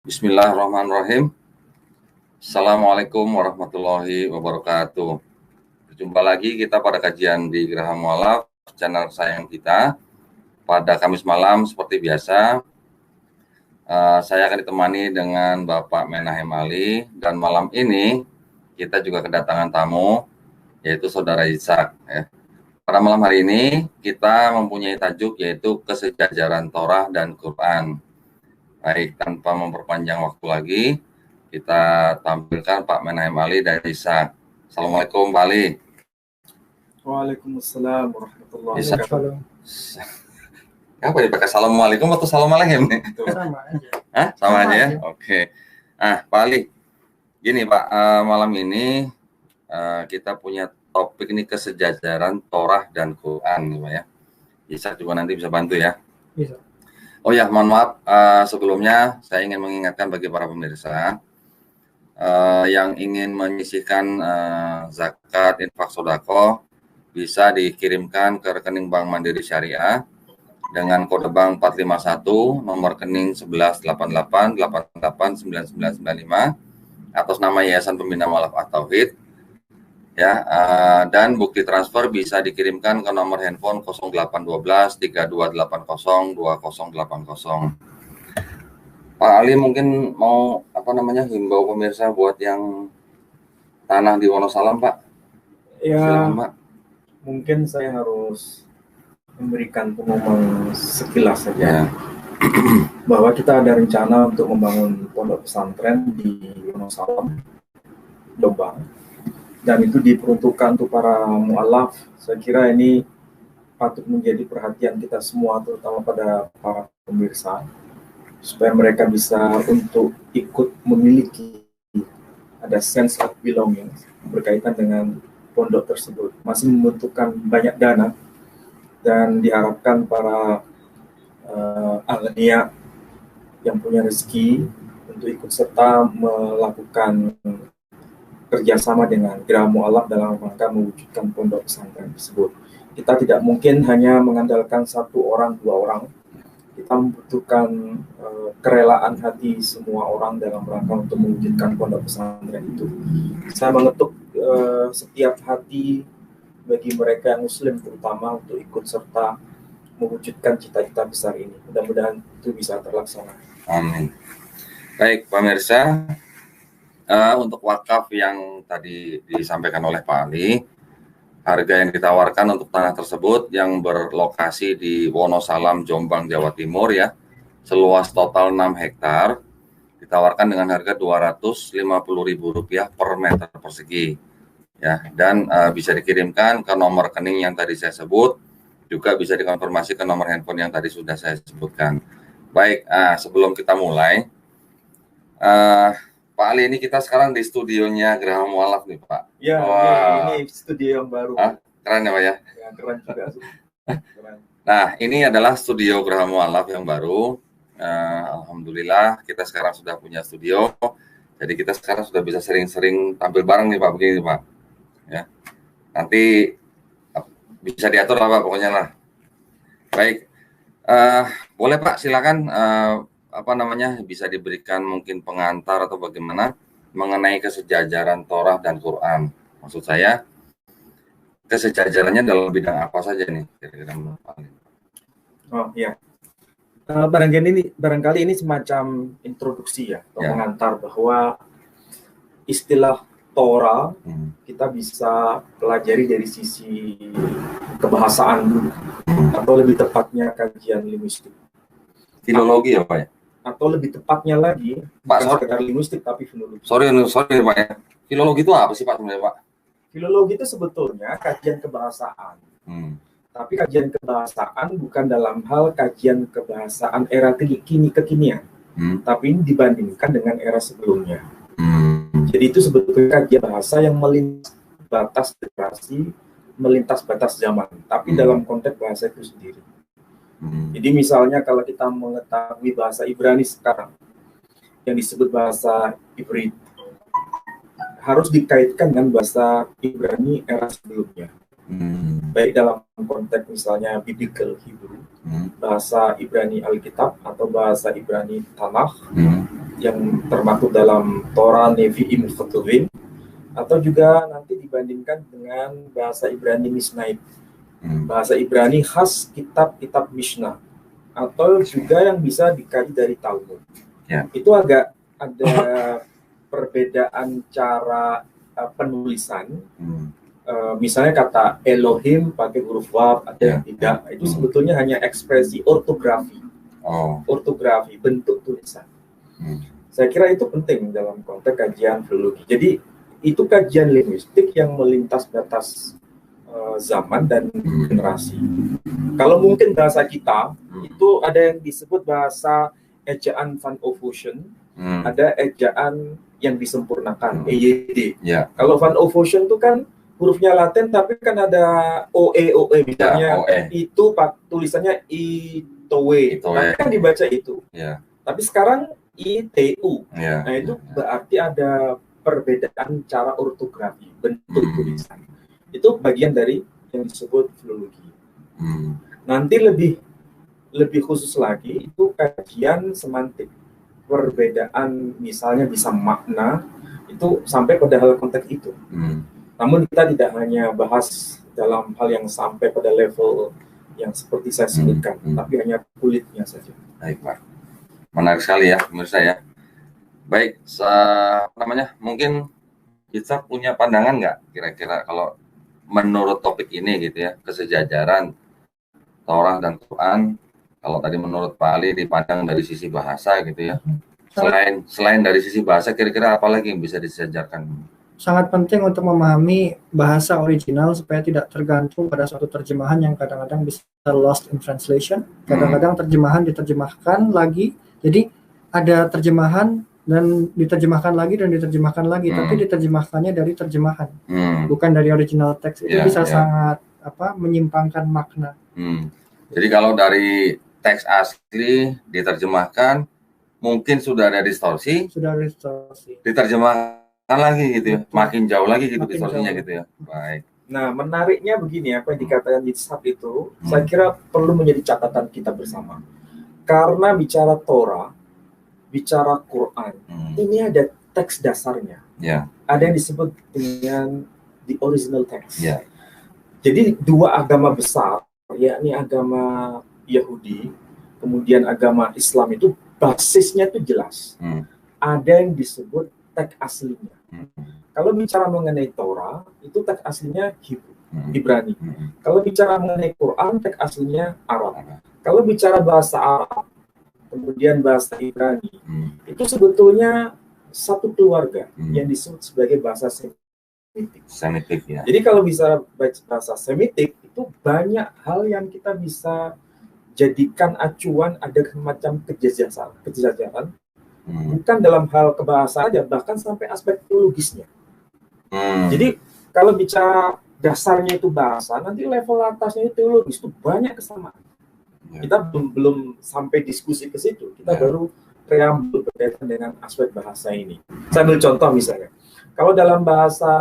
Bismillahirrahmanirrahim. Assalamualaikum warahmatullahi wabarakatuh. Berjumpa lagi kita pada kajian di Geraha Mualaf, channel sayang kita. Pada Kamis malam seperti biasa, saya akan ditemani dengan Bapak Menahem Ali, dan malam ini kita juga kedatangan tamu, yaitu Saudara Ishak. Ya. Pada malam hari ini kita mempunyai tajuk yaitu kesejajaran Torah dan Quran. Baik, tanpa memperpanjang waktu lagi, kita tampilkan Pak Menahem Ali dari Ishak. Assalamualaikum Pak Ali. Waalaikumsalam warahmatullahi wabarakatuh. Apa ya, pakai assalamualaikum atau assalamualaikum nih? Sama aja. Sama aja ya? Oke. Pak Ali, gini Pak, malam ini kita punya topik ini kesejajaran Torah dan Quran nih Pak ya. Ishak juga nanti bisa bantu ya? Bisa. Oh ya, mohon maaf, sebelumnya saya ingin mengingatkan bagi para pemirsa yang ingin menyisihkan zakat, infak, sodako, bisa dikirimkan ke rekening Bank Mandiri Syariah dengan kode bank 451, nomor rekening 1188889995 atas nama Yayasan Pembina Mualaf At-Tauhid. Ya, dan bukti transfer bisa dikirimkan ke nomor handphone 0812 3280 2080. Pak Ali mungkin mau himbau pemirsa buat yang tanah di Wonosalam, Pak. Ya, silakan, Pak. Mungkin saya harus memberikan pengumuman sekilas saja bahwa kita ada rencana untuk membangun pondok pesantren di Wonosalam, Jombang. Dan itu diperuntukkan untuk para mu'alaf. Saya kira ini patut menjadi perhatian kita semua, terutama pada para pemirsa, supaya mereka bisa untuk ikut memiliki, ada sense of belonging berkaitan dengan pondok tersebut. Masih membutuhkan banyak dana, dan diharapkan para agniya yang punya rezeki untuk ikut serta melakukan kerjasama dengan Geraha Mualaf dalam rangka mewujudkan pondok pesantren tersebut. Kita tidak mungkin hanya mengandalkan satu orang, dua orang. Kita membutuhkan kerelaan hati semua orang dalam rangka untuk mewujudkan pondok pesantren itu. Saya mengetuk setiap hati bagi mereka yang Muslim terutama untuk ikut serta mewujudkan cita-cita besar ini. Mudah-mudahan itu bisa terlaksana. Amin. Baik, pemirsa. Untuk wakaf yang tadi disampaikan oleh Pak Ali, harga yang ditawarkan untuk tanah tersebut yang berlokasi di Wonosalam, Jombang, Jawa Timur ya, seluas total 6 hektar, ditawarkan dengan harga Rp250.000 per meter persegi. Ya, dan bisa dikirimkan ke nomor rekening yang tadi saya sebut, juga bisa dikonfirmasi ke nomor handphone yang tadi sudah saya sebutkan. Baik, sebelum kita mulai, Pak Ali, ini kita sekarang di studionya Geraha Mualaf nih, Pak. Ya, ini studio yang baru. Keren ya, Pak ya? Ya, keren juga. Keren. Nah, ini adalah studio Geraha Mualaf yang baru. Alhamdulillah, kita sekarang sudah punya studio. Jadi kita sekarang sudah bisa sering-sering tampil bareng nih, Pak, begini, Pak. Ya. Nanti bisa diatur lah, Pak, pokoknya lah. Baik. Boleh, Pak, silakan bisa diberikan mungkin pengantar atau bagaimana mengenai kesejajaran Torah dan Quran. Maksud saya, kesejajarannya dalam bidang apa saja nih? Kira-kira. Oh iya, barangkali ini semacam introduksi ya, atau pengantar bahwa istilah Torah kita bisa pelajari dari sisi kebahasaan dulu, atau lebih tepatnya kajian linguistik. Filologi ya, Pak ya? Atau lebih tepatnya lagi, bukan sekedar linguistik tapi filologi. Sorry Pak ya. Filologi itu apa sih Pak sebenarnya, Pak? Filologi itu sebetulnya kajian kebahasaan. Tapi kajian kebahasaan bukan dalam hal kajian kebahasaan era kekinian, tapi ini dibandingkan dengan era sebelumnya. Jadi itu sebetulnya kajian bahasa yang melintas batas generasi, melintas batas zaman, tapi dalam konteks bahasa itu sendiri. Jadi misalnya kalau kita mengetahui bahasa Ibrani sekarang, yang disebut bahasa Ibrit, harus dikaitkan dengan bahasa Ibrani era sebelumnya. Baik dalam konteks misalnya Hebrew, bahasa Ibrani Alkitab atau bahasa Ibrani Tanakh, yang termaktub dalam Torah Nevi'im Ketuvim, atau juga nanti dibandingkan dengan bahasa Ibrani Misnaib, bahasa Ibrani khas kitab-kitab Mishnah, atau juga yang bisa dikaji dari Talmud. Itu agak ada perbedaan cara penulisan. Misalnya kata Elohim pakai huruf Waw, ada yang tidak. Itu sebetulnya hanya ekspresi ortografi, bentuk tulisan. Saya kira itu penting dalam konteks kajian filologi. Jadi itu kajian linguistik yang melintas batas zaman dan generasi. Kalau mungkin bahasa kita itu ada yang disebut bahasa ejaan Van Ophusen, ada ejaan yang disempurnakan, EYD. Kalau Van Ophusen itu kan hurufnya Latin tapi kan ada OE misalnya, itu tulisannya ITOWE, tapi kan dibaca itu. Tapi sekarang ITU. Nah itu berarti ada perbedaan cara ortografi, bentuk tulisan. Itu bagian dari yang disebut filologi. Nanti lebih khusus lagi itu kajian semantik, perbedaan misalnya bisa makna itu sampai pada hal konteks itu. Namun kita tidak hanya bahas dalam hal yang sampai pada level yang seperti saya sebutkan, tapi hanya kulitnya saja. Baik, Pak. Menarik sekali ya pemirsa ya. Baik, mungkin kita punya pandangan nggak kira-kira kalau menurut topik ini gitu ya, kesejajaran Torah dan Quran. Kalau tadi menurut Pak Ali dipandang dari sisi bahasa gitu ya. Selain dari sisi bahasa, kira-kira apa lagi yang bisa disejajarkan? Sangat penting untuk memahami bahasa original supaya tidak tergantung pada suatu terjemahan yang kadang-kadang bisa lost in translation. Kadang-kadang terjemahan diterjemahkan lagi. Jadi ada terjemahan dan diterjemahkan lagi, tapi diterjemahkannya dari terjemahan, bukan dari original teks. Itu bisa sangat menyimpangkan makna. Jadi kalau dari teks asli diterjemahkan, mungkin sudah ada distorsi. Diterjemahkan lagi gitu ya, makin jauh lagi gitu distorsinya gitu ya. Baik. Nah, menariknya begini, apa yang dikatakan Yitzhak itu, saya kira perlu menjadi catatan kita bersama. Karena bicara Torah, bicara Quran, ini ada teks dasarnya. Ada yang disebut dengan the original text. Jadi dua agama besar, yakni agama Yahudi, kemudian agama Islam itu basisnya itu jelas. Ada yang disebut teks aslinya. Kalau bicara mengenai Torah, itu teks aslinya Ibrani. Kalau bicara mengenai Quran, teks aslinya Arab. Kalau bicara bahasa Arab, kemudian bahasa Ibrani, itu sebetulnya satu keluarga yang disebut sebagai bahasa Semitik. Jadi kalau bisa bahasa Semitik, itu banyak hal yang kita bisa jadikan acuan, ada semacam kesejajaran, bukan dalam hal kebahasaan saja, bahkan sampai aspek teologisnya. Jadi kalau bicara dasarnya itu bahasa, nanti level atasnya itu teologis, itu banyak kesamaan. Kita belum sampai diskusi ke situ, kita baru preambul berkaitan dengan aspek bahasa ini. Saya ambil contoh misalnya, kalau dalam bahasa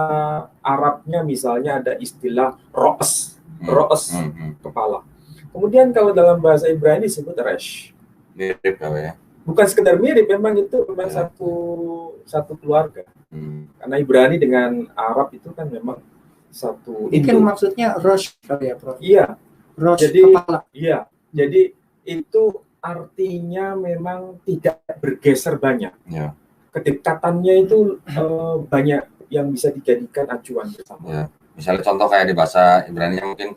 Arabnya misalnya ada istilah ro'as, kepala. Kemudian kalau dalam bahasa Ibrani disebut resh. Mirip ya. Bukan sekedar mirip, memang itu memang satu keluarga. Karena Ibrani dengan Arab itu kan memang satu. Mungkin maksudnya rosh kali ya, Prof. Iya. Rosh jadi, kepala. Iya. Jadi itu artinya memang tidak bergeser banyak. Kedekatannya itu banyak yang bisa dijadikan acuan bersama. Misalnya contoh kayak di bahasa Ibrani mungkin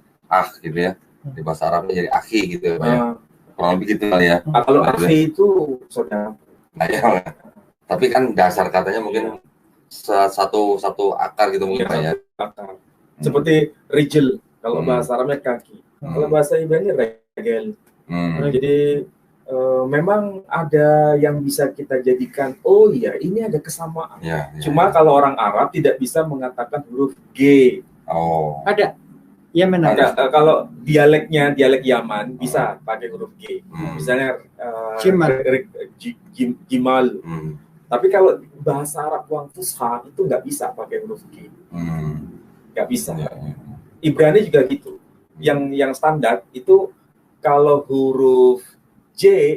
gitu ya. Di bahasa Arabnya jadi akhi gitu ya. Kurang lebih gitu kali ya. Kalau akhi itu saudara. Tapi kan dasar katanya mungkin satu akar gitu mungkin ya. Akar. Seperti rijil kalau bahasa Arabnya kaki. Kalau bahasa Ibrani regel. Jadi memang ada yang bisa kita jadikan, oh iya ini ada kesamaan. Cuma kalau orang Arab tidak bisa mengatakan huruf G. Ada. Yaman ada. Kalau dialek Yaman bisa pakai huruf G. Misalnya Gimal. Tapi kalau bahasa Arab yang Fusha itu nggak bisa pakai huruf G. Nggak bisa. Ibrani juga gitu. Yang standar itu kalau huruf J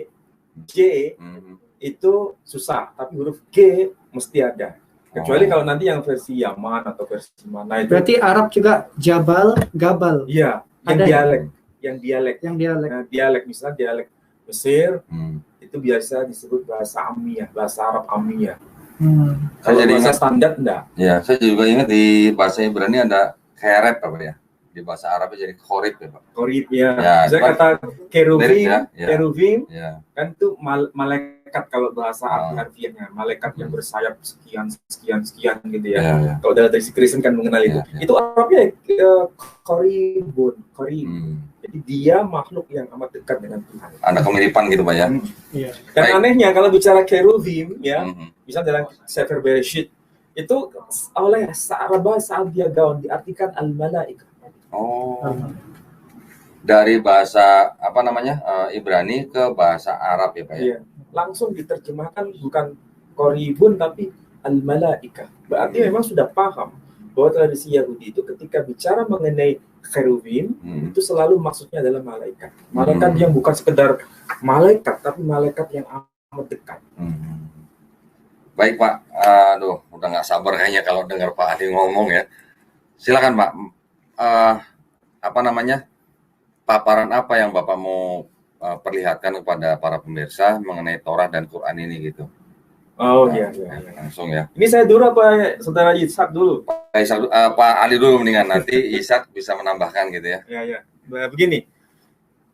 itu susah, tapi huruf G mesti ada. Kecuali kalau nanti yang versi Yaman atau versi mana itu. Berarti Arab juga Jabal, Gabal. Iya, yang dialek. Nah, dialek misalnya dialek Mesir itu biasa disebut bahasa Amiyah, bahasa Arab Amiyah. Kalau jadi bahasa standar enggak? Ya, saya juga ingat di bahasa Ibrani ada keret apa ya? Di bahasa Arabnya jadi korib ya Pak? Korib ya. Saya kata keruvim, kan itu malaikat kalau bahasa harfiahnya, malaikat yang bersayap sekian gitu ya. Kalau dari Kristen kan mengenal itu. Itu Arabnya koribun, korib. Jadi dia makhluk yang amat dekat dengan Tuhan. Ada kemiripan gitu Pak ya. Dan anehnya kalau bicara keruvim ya, misalnya dalam Sefer Bereshit itu oleh bahasa Al-Biagawan diartikan al-malaika. Dari bahasa apa namanya Ibrani ke bahasa Arab ya Pak ya. Langsung diterjemahkan bukan koribun tapi al-malaika. Berarti memang sudah paham bahwa tradisi Yahudi itu ketika bicara mengenai cherubim itu selalu maksudnya adalah malaikat. Malaikat yang bukan sekedar malaikat tapi malaikat yang amat dekat. Baik Pak, udah nggak sabar kayaknya kalau dengar Pak Adi ngomong ya. Silakan Pak, apa namanya paparan apa yang Bapak mau perlihatkan kepada para pemirsa mengenai Torah dan Quran ini gitu? Iya. Langsung ya. Ini saya dulu apa saudara Ishak dulu? Pak Ali dulu mendingan, nanti Ishak bisa menambahkan gitu ya. Iya. Begini,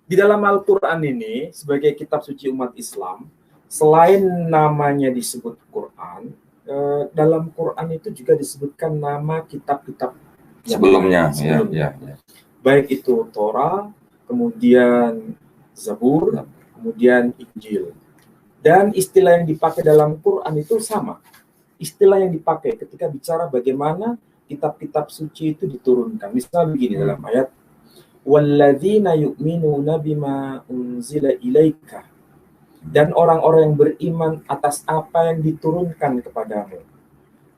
di dalam Al-Quran ini sebagai kitab suci umat Islam, selain namanya disebut Quran, dalam Quran itu juga disebutkan nama kitab-kitab sebelumnya. Ya. Baik itu Torah, kemudian Zabur, kemudian Injil. Dan istilah yang dipakai dalam Quran itu sama. Istilah yang dipakai ketika bicara bagaimana kitab-kitab suci itu diturunkan. Misalnya begini dalam ayat, وَالَّذِينَ يُؤْمِنُونَ بِمَا أُنْزِلَ إِلَيْكَ. Dan orang-orang yang beriman atas apa yang diturunkan kepadamu.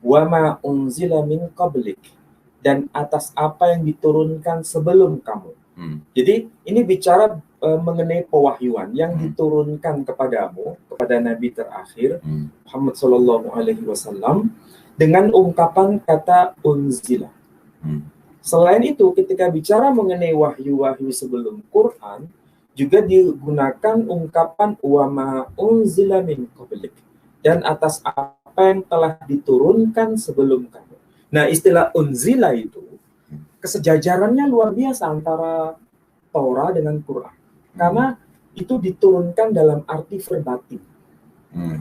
وَمَا أُنْزِلَ مِنْ قَبْلِكَ. Dan atas apa yang diturunkan sebelum kamu. Jadi ini bicara mengenai pewahyuan yang diturunkan kepadamu, kepada Nabi terakhir Muhammad Sallallahu Alaihi Wasallam dengan ungkapan kata unzila. Selain itu, ketika bicara mengenai wahyu-wahyu sebelum Quran, juga digunakan ungkapan wama unzila min qablik, dan atas apa yang telah diturunkan sebelum kamu. Nah, istilah unzila itu kesejajarannya luar biasa antara Torah dengan Quran. Karena itu diturunkan dalam arti verbatim.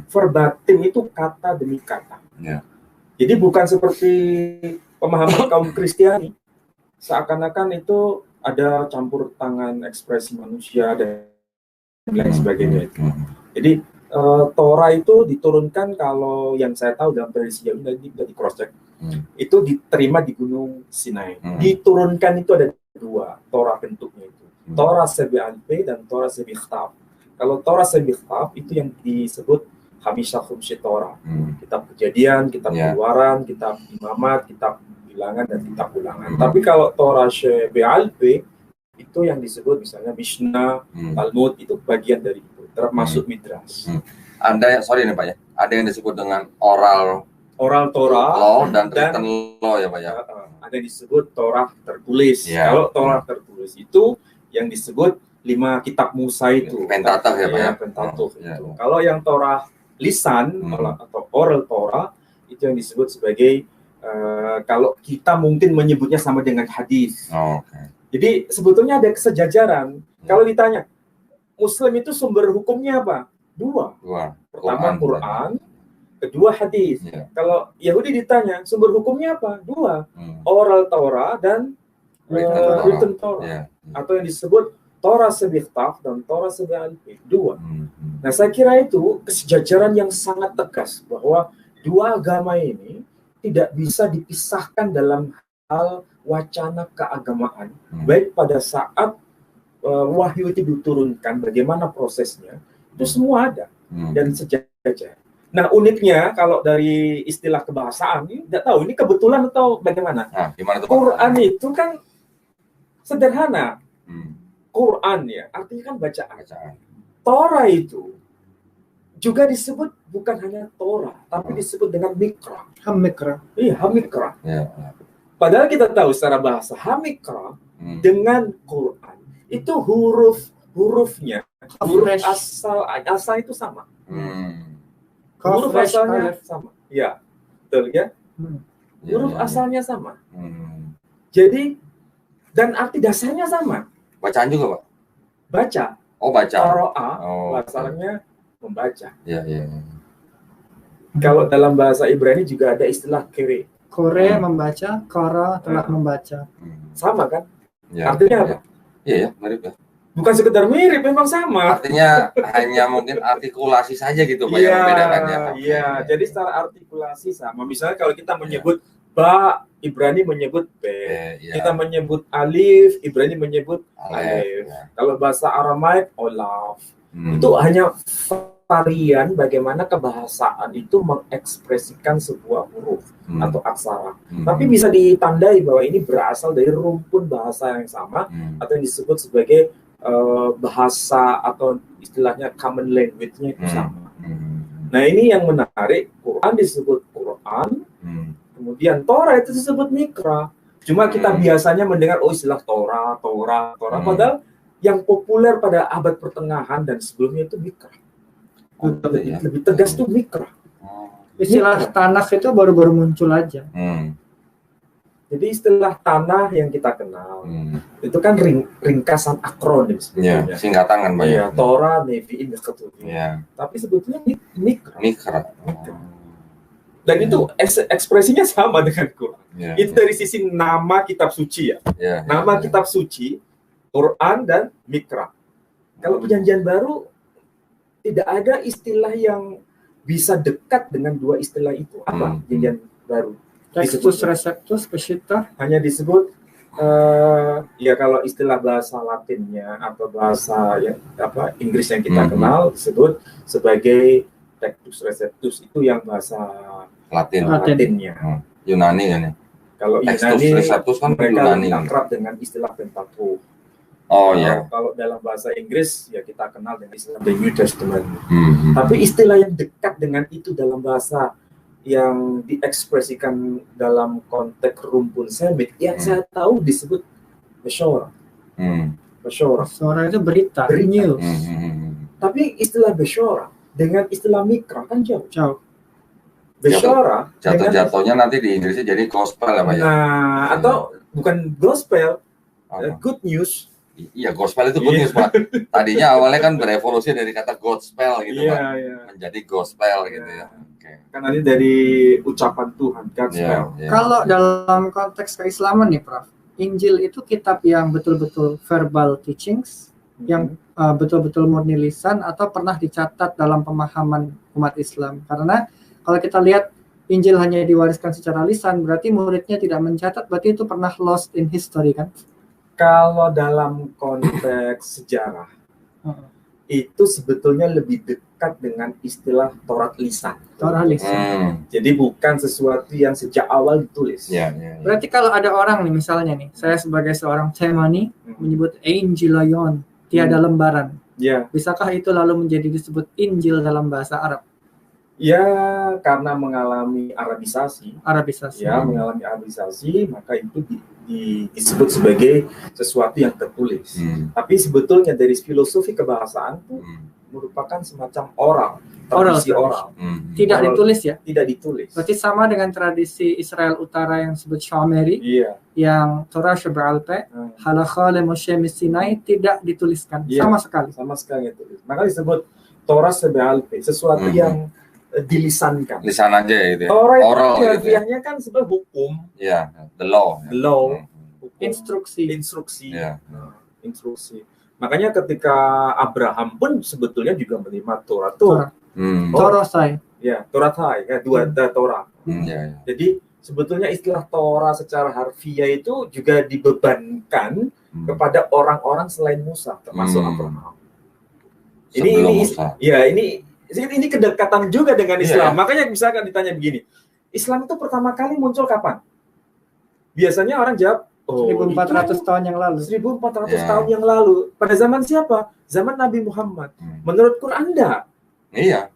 Verbatim itu kata demi kata. Jadi bukan seperti pemahaman kaum Kristiani. Seakan-akan itu ada campur tangan ekspresi manusia dan lain sebagainya itu. Jadi Torah itu diturunkan, kalau yang saya tahu dalam tradisi Yahudi di cross check, itu diterima di Gunung Sinai. Diturunkan itu ada dua Torah bentuknya itu. Torah Sebi'al-P dan Torah Sebi'khtab. Kalau Torah Sebi'khtab itu yang disebut Hamishah Khumshi Torah. Kitab Kejadian, Kitab Keluaran, Kitab Imamat, Kitab Bilangan, dan Kitab Ulangan. Tapi kalau Torah Sebi'al-P itu yang disebut misalnya Mishnah, Talmud, itu bagian dari itu, termasuk Midrash. Ada, sorry nih Pak ya, ada yang disebut dengan oral Torah law dan written law ya Pak ya. Ada yang disebut Torah tertulis. Kalau Torah tertulis itu yang disebut 5 kitab Musa itu. Pentateuch ya Pak ya. Pentateuch itu. Kalau yang Torah lisan atau oral Torah itu yang disebut sebagai kalau kita mungkin menyebutnya sama dengan hadis. Jadi sebetulnya ada kesejajaran. Kalau ditanya Muslim itu sumber hukumnya apa? Dua. Pertama Quran, kedua hadis. Kalau Yahudi ditanya sumber hukumnya apa? Dua. Oral Torah dan written Torah. Atau yang disebut Torah Sebi'khtab dan Torah Sebi'al-P. Dua. Nah, saya kira itu kesejajaran yang sangat tegas bahwa dua agama ini tidak bisa dipisahkan dalam hal wacana keagamaan. Baik pada saat wahyu itu diturunkan, bagaimana prosesnya, itu semua ada dan sejajar. Nah, uniknya kalau dari istilah kebahasaan ini tidak tahu ini kebetulan atau bagaimana. Gimana tuh, Quran itu kan sederhana. Quran ya, artinya kan bacaan. Torah itu juga disebut bukan hanya Torah, tapi disebut dengan Mikra. Hamikra. Iya, Hamikra. Ya. Padahal kita tahu secara bahasa Hamikra dengan Quran itu hurufnya, huruf asal itu sama. Huruf asalnya sama. Ya, betul ya. Huruf asalnya sama. Jadi dan arti dasarnya sama. Bacaan juga, Pak? Baca. Oh, baca. Qara'a, bahasanya membaca. Ya. Kalau dalam bahasa Ibrani juga ada istilah kere. Kore membaca, kara telah membaca. Sama kan? Ya, artinya apa? Iya, mirip ya. Bukan sekedar mirip, memang sama. Artinya hanya mungkin artikulasi saja gitu, Pak, yang membedakannya. Iya, jadi secara artikulasi sama. Misalnya kalau kita menyebut ba, Ibrani menyebut b. Kita menyebut alif, Ibrani menyebut alif. Kalau bahasa Aramaik olaf. Itu hanya varian bagaimana kebahasaan itu mengekspresikan sebuah huruf atau aksara. Tapi bisa ditandai bahwa ini berasal dari rumpun bahasa yang sama atau yang disebut sebagai bahasa atau istilahnya common language-nya itu sama. Nah, ini yang menarik. Quran disebut Quran, kemudian Torah itu disebut Mikra. Cuma kita biasanya mendengar istilah Torah. Padahal yang populer pada abad pertengahan dan sebelumnya itu Mikra. Lebih tegas tuh Mikra. Istilah Tanakh itu baru-baru muncul aja. Jadi istilah tanah yang kita kenal itu kan ringkasan akronim sebetulnya. Singkatan kan banyak. Iya, Torah, Nevi'im, Ketubim. Tapi sebetulnya Mikra. Dan itu ekspresinya sama dengan Quran. Itu dari sisi nama kitab suci ya. Nama kitab suci, Quran dan Mikra. Kalau Perjanjian Baru tidak ada istilah yang bisa dekat dengan dua istilah itu. Apa Perjanjian Baru? Textus Receptus Peshitta hanya disebut ya kalau istilah bahasa Latinnya atau bahasa yang Inggris yang kita kenal disebut sebagai Textus Receptus, itu yang bahasa Latinnya. Yunani kan ya. Kalau Textus Receptus kan mereka Yunani. akrab dengan istilah Pentateuch. Kalau dalam bahasa Inggris ya kita kenal dengan istilah The New Testament. Tapi istilah yang dekat dengan itu dalam bahasa yang diekspresikan dalam konteks rumpun Semit yang saya tahu disebut Beshora. Beshora itu berita. News. Tapi istilah Beshora dengan istilah Mikra kan jauh. Beshora jatuhnya nanti di Inggrisnya jadi gospel ya, Pak ya. Nah, atau bukan gospel, good news. Iya, gospel itu good news, Pak. Tadinya awalnya kan berevolusi dari kata gospel gitu, Pak. Menjadi gospel gitu ya. Kan nanti dari ucapan Tuhan, gospel. Kalau dalam konteks keislaman nih, Prof, Injil itu kitab yang betul-betul verbal teachings, yang betul-betul murni lisan atau pernah dicatat dalam pemahaman umat Islam. Karena kalau kita lihat Injil hanya diwariskan secara lisan, berarti muridnya tidak mencatat, berarti itu pernah lost in history kan? Kalau dalam konteks sejarah, itu sebetulnya lebih dekat dengan istilah Taurat lisan. Taurat lisan. Jadi bukan sesuatu yang sejak awal ditulis. Berarti kalau ada orang nih, misalnya nih, saya sebagai seorang Temani menyebut Injilion, tiada lembaran. Bisakah itu lalu menjadi disebut Injil dalam bahasa Arab? Ya, karena mengalami Arabisasi. Ya, mengalami Arabisasi, maka itu disebut sebagai sesuatu yang tertulis. Tapi sebetulnya dari filosofi kebahasaan itu merupakan semacam tradisi oral. Tidak ditulis ya? Tidak ditulis. Berarti sama dengan tradisi Israel Utara yang disebut Shomeri, yang Torah Shebe'al-Peh, Halakha Lemoshe Sinai tidak dituliskan sama sekali. Sama sekali ditulis. Maka disebut Torah Shebe'al-Peh, sesuatu yang dilisankan. Lisan aja gitu ya. Oral itu harfiahnya kan sebenarnya hukum. The law. Instruksi. Instruksi. Makanya ketika Abraham pun sebetulnya juga menerima Torah tuh. Torah dua Torah. Jadi sebetulnya istilah Torah secara harfiah itu juga dibebankan kepada orang-orang selain Musa, termasuk Abraham. Ini kedekatan juga dengan Islam. Makanya misalkan ditanya begini, Islam itu pertama kali muncul kapan? Biasanya orang jawab, 1400 tahun yang lalu. 1400 tahun yang lalu. Pada zaman siapa? Zaman Nabi Muhammad. Menurut Quran enggak. Iya.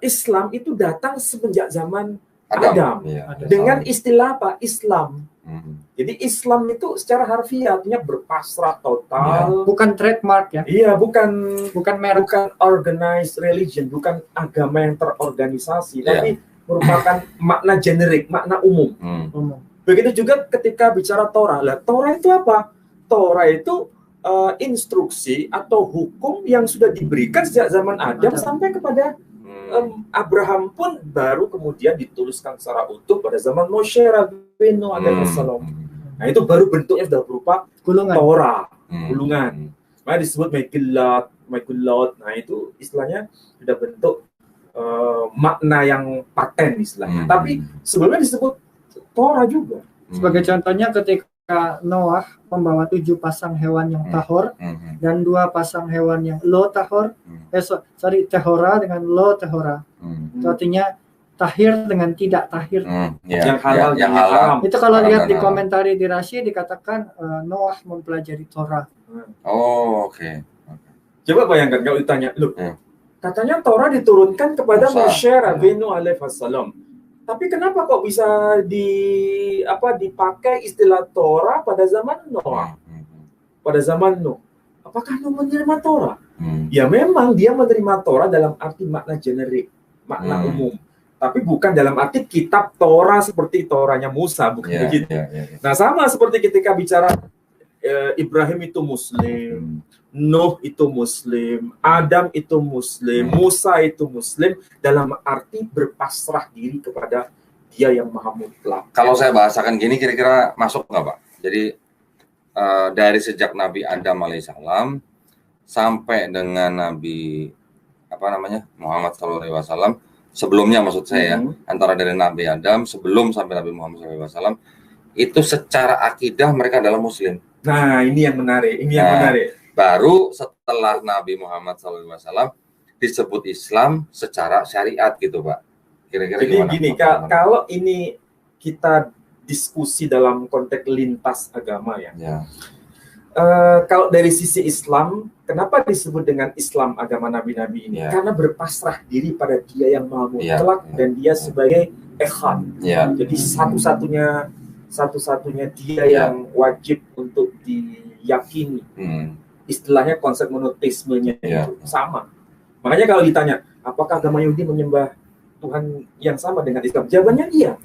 Islam itu datang semenjak zaman Adam. Iya. Dengan istilah apa? Islam. Jadi Islam itu secara harfiah artinya berpasrah total. Bukan trademark ya? Iya, bukan merek, bukan organized religion, bukan agama yang terorganisasi, tapi merupakan makna generik, makna umum. Begitu juga ketika bicara Torah. Lah, Torah itu apa? Torah itu instruksi atau hukum yang sudah diberikan sejak zaman Adam sampai kepada Abraham, pun baru kemudian dituliskan secara utuh pada zaman Moshe Rabbeinu alaihissalam. Nah, itu baru bentuknya sudah berupa Torah, gulungan. Nah, disebut Megillat. Nah, itu istilahnya sudah bentuk makna yang paten istilahnya. Tapi sebelumnya disebut Torah juga. Sebagai contohnya ketika Noah membawa 7 pasang hewan yang tahor dan 2 pasang hewan yang lo tahor, tehora dengan lo tehora. Itu artinya tahir dengan tidak tahir. Yang halal, yang haram. Itu kalau lihat di komentari di Rashi dikatakan Noah mempelajari Torah. Oke. Coba bayangkan kalau ditanya, loh, katanya Torah diturunkan kepada Moshe Rabbeinu alaihissalam. Tapi kenapa kok bisa dipakai istilah Torah pada zaman Noah? Pada zaman Nuh. Apakah Nuh menerima Torah? Ya memang dia menerima Torah dalam arti makna generik, makna umum. Tapi bukan dalam arti kitab Torah seperti Torahnya Musa, bukan begitu. Nah, sama seperti ketika bicara Ibrahim itu Muslim, Nuh itu Muslim, Adam itu Muslim, Musa itu Muslim, dalam arti berpasrah diri kepada Dia yang Maha Mutlak. Kalau saya bahasakan gini, kira-kira masuk nggak, Pak? Jadi dari sejak Nabi Adam alaihissalam sampai dengan Nabi Muhammad SAW, sebelumnya maksud saya, antara dari Nabi Adam sebelum sampai Nabi Muhammad SAW, itu secara akidah mereka adalah Muslim. Nah, ini yang menarik. Baru setelah Nabi Muhammad SAW disebut Islam secara syariat gitu, Pak. Kira-kira jadi gini, kalau ini kita diskusi dalam konteks lintas agama ya. Kalau dari sisi Islam, kenapa disebut dengan Islam agama nabi-nabi ini? Karena berpasrah diri pada Dia yang Maha Mutlak dan Dia sebagai Echad. Jadi satu-satunya Dia yang wajib untuk diyakini. Istilahnya konsep monoteismenya itu sama. Makanya kalau ditanya, apakah agama Yahudi menyembah Tuhan yang sama dengan Islam? Jawabannya iya.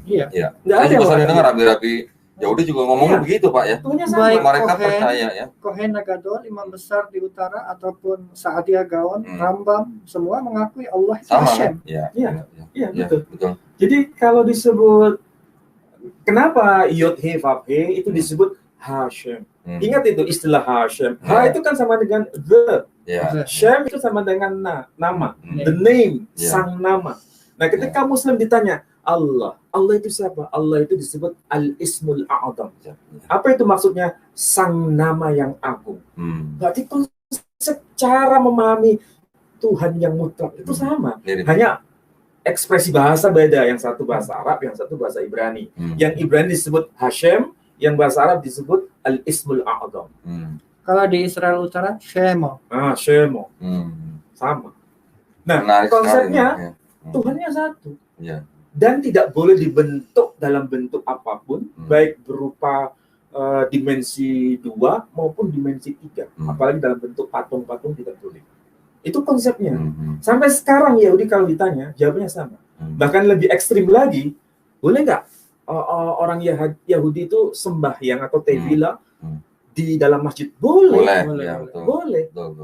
Nggak ada yang dengar rabi-rabi Yahudi juga ngomongnya begitu, Pak ya. Baik mereka percaya ya. Kohen Agadol, imam besar di utara ataupun Saadia Gaon, Rambam, semua mengakui Allah itu Hashem. Iya, betul. Jadi kalau disebut kenapa Yod He Vav He itu disebut Hashem. Ingat itu istilah Hashem. Ha itu kan sama dengan the. Shem itu sama dengan nama. The name, sang nama. Nah, ketika Muslim ditanya Allah itu siapa? Allah itu disebut Al-Ismul A'adam. Apa itu maksudnya? Sang nama yang agung. Berarti secara memahami Tuhan yang mutlak itu sama. Hanya ekspresi bahasa beda. Yang satu bahasa Arab, yang satu bahasa Ibrani. Yang Ibrani disebut Hashem, yang bahasa Arab disebut Al-Ismul A'adam. Kalau di Israel Utara, Shemo. Shemo. Sama. Nah, konsepnya Tuhannya satu. Dan tidak boleh dibentuk dalam bentuk apapun, baik berupa dimensi 2 maupun dimensi 3. Apalagi dalam bentuk patung-patung tidak boleh. Itu konsepnya. Sampai sekarang Yahudi kalau ditanya, jawabannya sama. Bahkan lebih ekstrim lagi, boleh nggak orang Yahudi itu sembahyang atau tevilah di dalam masjid? Boleh.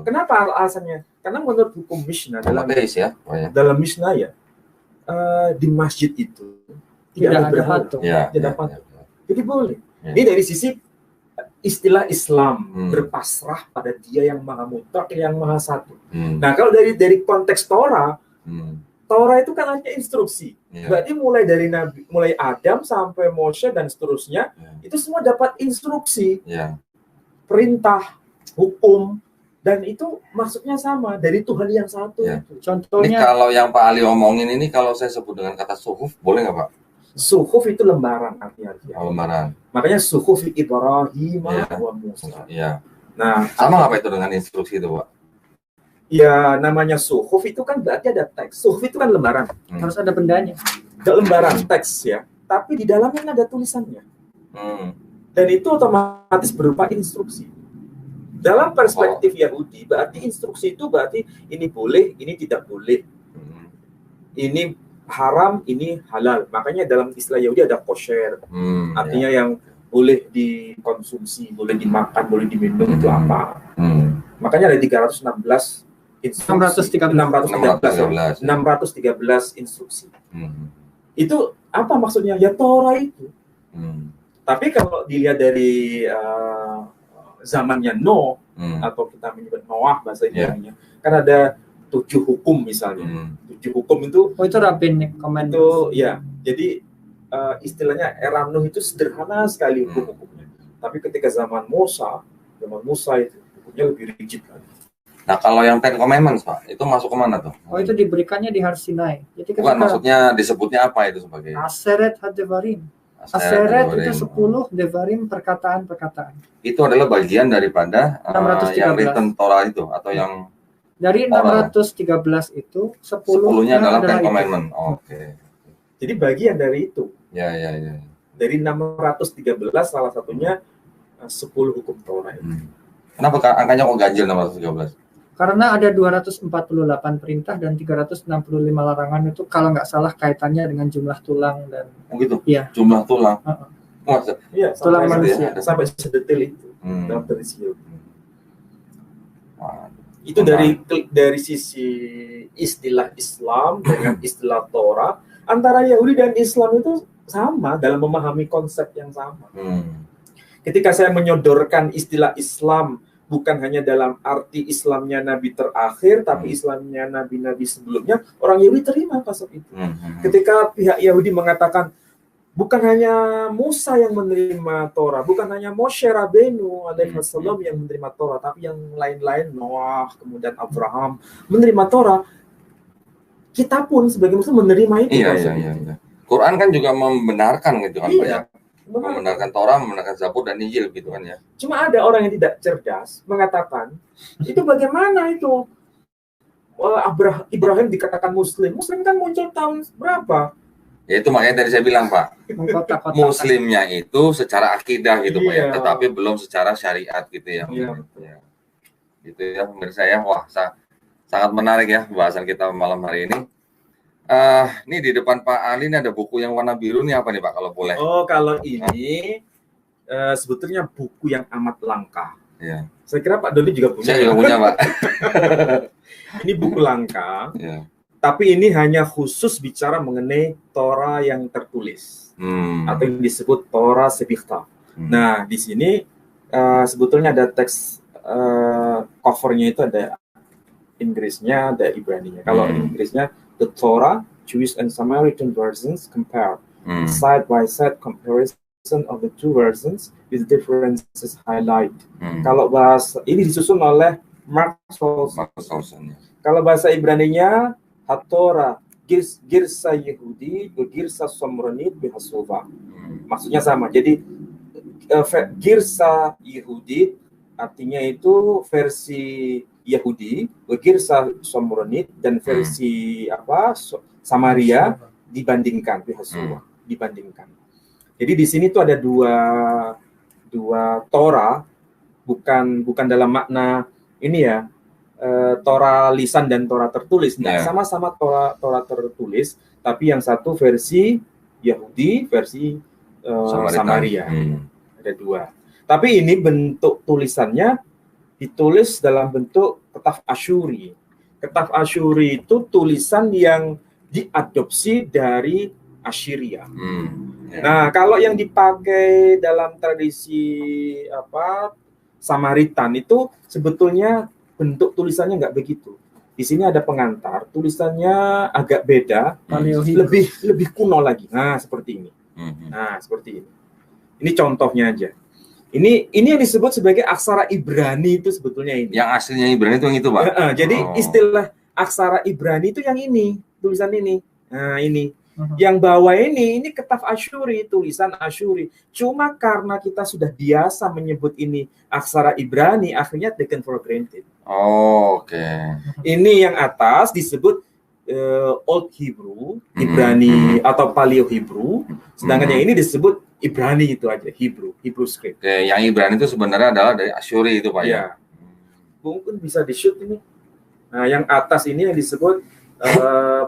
Kenapa alasannya? Karena menurut hukum Mishnah dalam Mishnah di masjid itu tidak ada patung, tidak patung. Jadi boleh. Ini dari sisi istilah Islam, berpasrah pada Dia yang Maha Mutlak, yang Maha Satu. Nah, kalau dari konteks Torah itu kan hanya instruksi. Berarti mulai Adam sampai Moshe dan seterusnya, itu semua dapat instruksi, perintah, hukum. Dan itu maksudnya sama dari Tuhan yang satu. Contohnya, ini kalau yang Pak Ali omongin ini, kalau saya sebut dengan kata suhuf, boleh nggak, Pak? Suhuf itu lembaran artinya. Lembaran. Makanya suhuf Ibrahim wa Musa. Nah, sama apa itu dengan instruksi itu, Pak? Ya, namanya suhuf itu kan berarti ada teks. Suhuf itu kan lembaran. Harus ada bendanya. Ada lembaran teks ya. Tapi di dalamnya ada tulisannya. Dan itu otomatis berupa instruksi. Dalam perspektif Yahudi, berarti instruksi itu berarti ini boleh, ini tidak boleh. Ini haram, ini halal. Makanya dalam istilah Yahudi ada kosher. Artinya yang boleh dikonsumsi, boleh dimakan, boleh diminum itu apa. Makanya ada 316 instruksi. 613 instruksi. Itu apa maksudnya? Ya Torah itu. Tapi kalau dilihat dari zamannya Noah, atau kita menyebut Noah bahasa Ibrani, kan ada 7 hukum misalnya. 7 hukum itu itu rabbinic commandments. Itu ya. Jadi istilahnya era Nuh itu sederhana sekali hukum-hukumnya. Tapi ketika zaman Musa itu hukumnya lebih rigid lagi. Nah, kalau yang Ten Commandments, Pak, itu masuk kemana tuh? Itu diberikannya di Har Sinai. Jadi bukan, maksudnya disebutnya apa itu sebagai? Aseret Hadevarim. Aseret itu 10 Devarim perkataan-perkataan. Itu adalah bagian daripada yang written Torah itu atau yang dari 613 itu 10-nya adalah Ten Commandment. Oke. Jadi bagian dari itu. Ya. Dari 613 salah satunya 10 hukum Torah itu. Kenapa angkanya kok ganjil 613? Karena ada 248 perintah dan 365 larangan itu kalau nggak salah kaitannya dengan jumlah tulang dan gitu? Iya. Jumlah tulang. Iya, tulang manusia. Sampai sedetail itu dalam tradisi Yahudi. Itu dari sisi istilah Islam dengan istilah Torah, antara Yahudi dan Islam itu sama dalam memahami konsep yang sama. Ketika saya menyodorkan istilah Islam bukan hanya dalam arti Islamnya Nabi terakhir, tapi Islamnya Nabi-Nabi sebelumnya, orang Yahudi terima konsep itu. Ketika pihak Yahudi mengatakan, bukan hanya Musa yang menerima Torah, bukan hanya Moshe Rabbeinu alaihissalam yang menerima Torah, tapi yang lain-lain, Noah, kemudian Abraham, menerima Torah, kita pun sebagai Muslim menerima itu. Iya. Quran kan juga membenarkan gitu kan, banyak. Membenarkan Torah, membenarkan Zabur dan Injil gitu kan ya. Cuma ada orang yang tidak cerdas mengatakan itu bagaimana itu Ibrahim dikatakan Muslim kan muncul tahun berapa? Ya itu makanya tadi saya bilang Pak, Muslimnya itu secara akidah gitu Pak ya, tetapi belum secara syariat gitu ya. Gitu ya pemirsa ya. Wah sangat menarik ya pembahasan kita malam hari ini. Ini di depan Pak Ali ini ada buku yang warna biru nih, apa nih Pak kalau boleh? Oh, kalau ini sebetulnya buku yang amat langka. Ya. Saya kira Pak Doni juga punya. Saya juga punya Pak. Ini buku langka. Ya. Tapi ini hanya khusus bicara mengenai Torah yang tertulis atau yang disebut Torah Sebichta. Nah, di sini sebetulnya ada teks covernya itu ada Inggrisnya, ada Ibraninya. Kalau Inggrisnya The Torah, Jewish and Samaritan versions compare. Side-by-side comparison of the two versions with differences highlight. Kalau bahasa ini disusun oleh Mark Solson. Kalau bahasa Ibraninya HaTorah Girsa Yehudi, Girsa Somronit Bihasova. Maksudnya sama. Jadi Girsa Yehudi artinya itu versi Yahudi, Girsa Somronit, dan versi Samaria dibandingkan dibandingkan. Jadi di sini tuh ada dua Torah, bukan dalam makna ini ya, Torah lisan dan Torah tertulis. Sama-sama Torah tertulis, tapi yang satu versi Yahudi, versi Samaria. Ada dua. Tapi ini bentuk tulisannya ditulis dalam bentuk Ketaf Asyuri. Ketaf Asyuri itu tulisan yang diadopsi dari Assyria. Nah, kalau yang dipakai dalam tradisi Samaritan itu sebetulnya bentuk tulisannya nggak begitu. Di sini ada pengantar, tulisannya agak beda, lebih kuno lagi. Nah, seperti ini. Nah, seperti ini. Ini contohnya aja. Ini yang disebut sebagai aksara Ibrani itu sebetulnya ini. Yang aslinya Ibrani itu yang itu, Pak. Jadi istilah aksara Ibrani itu yang ini, tulisan ini. Nah, ini. Yang bawah ini ketaf Asyuri, tulisan Asyuri. Cuma karena kita sudah biasa menyebut ini aksara Ibrani, akhirnya taken for granted. Oke. Ini yang atas disebut Old Hebrew, Ibrani atau Paleo Hebrew. Sedangkan yang ini disebut Ibrani itu aja, Hebrew script. Oke, yang Ibrani itu sebenarnya adalah dari Asyuri itu Pak ya. Mungkin bisa di-shoot ini. Nah, yang atas ini yang disebut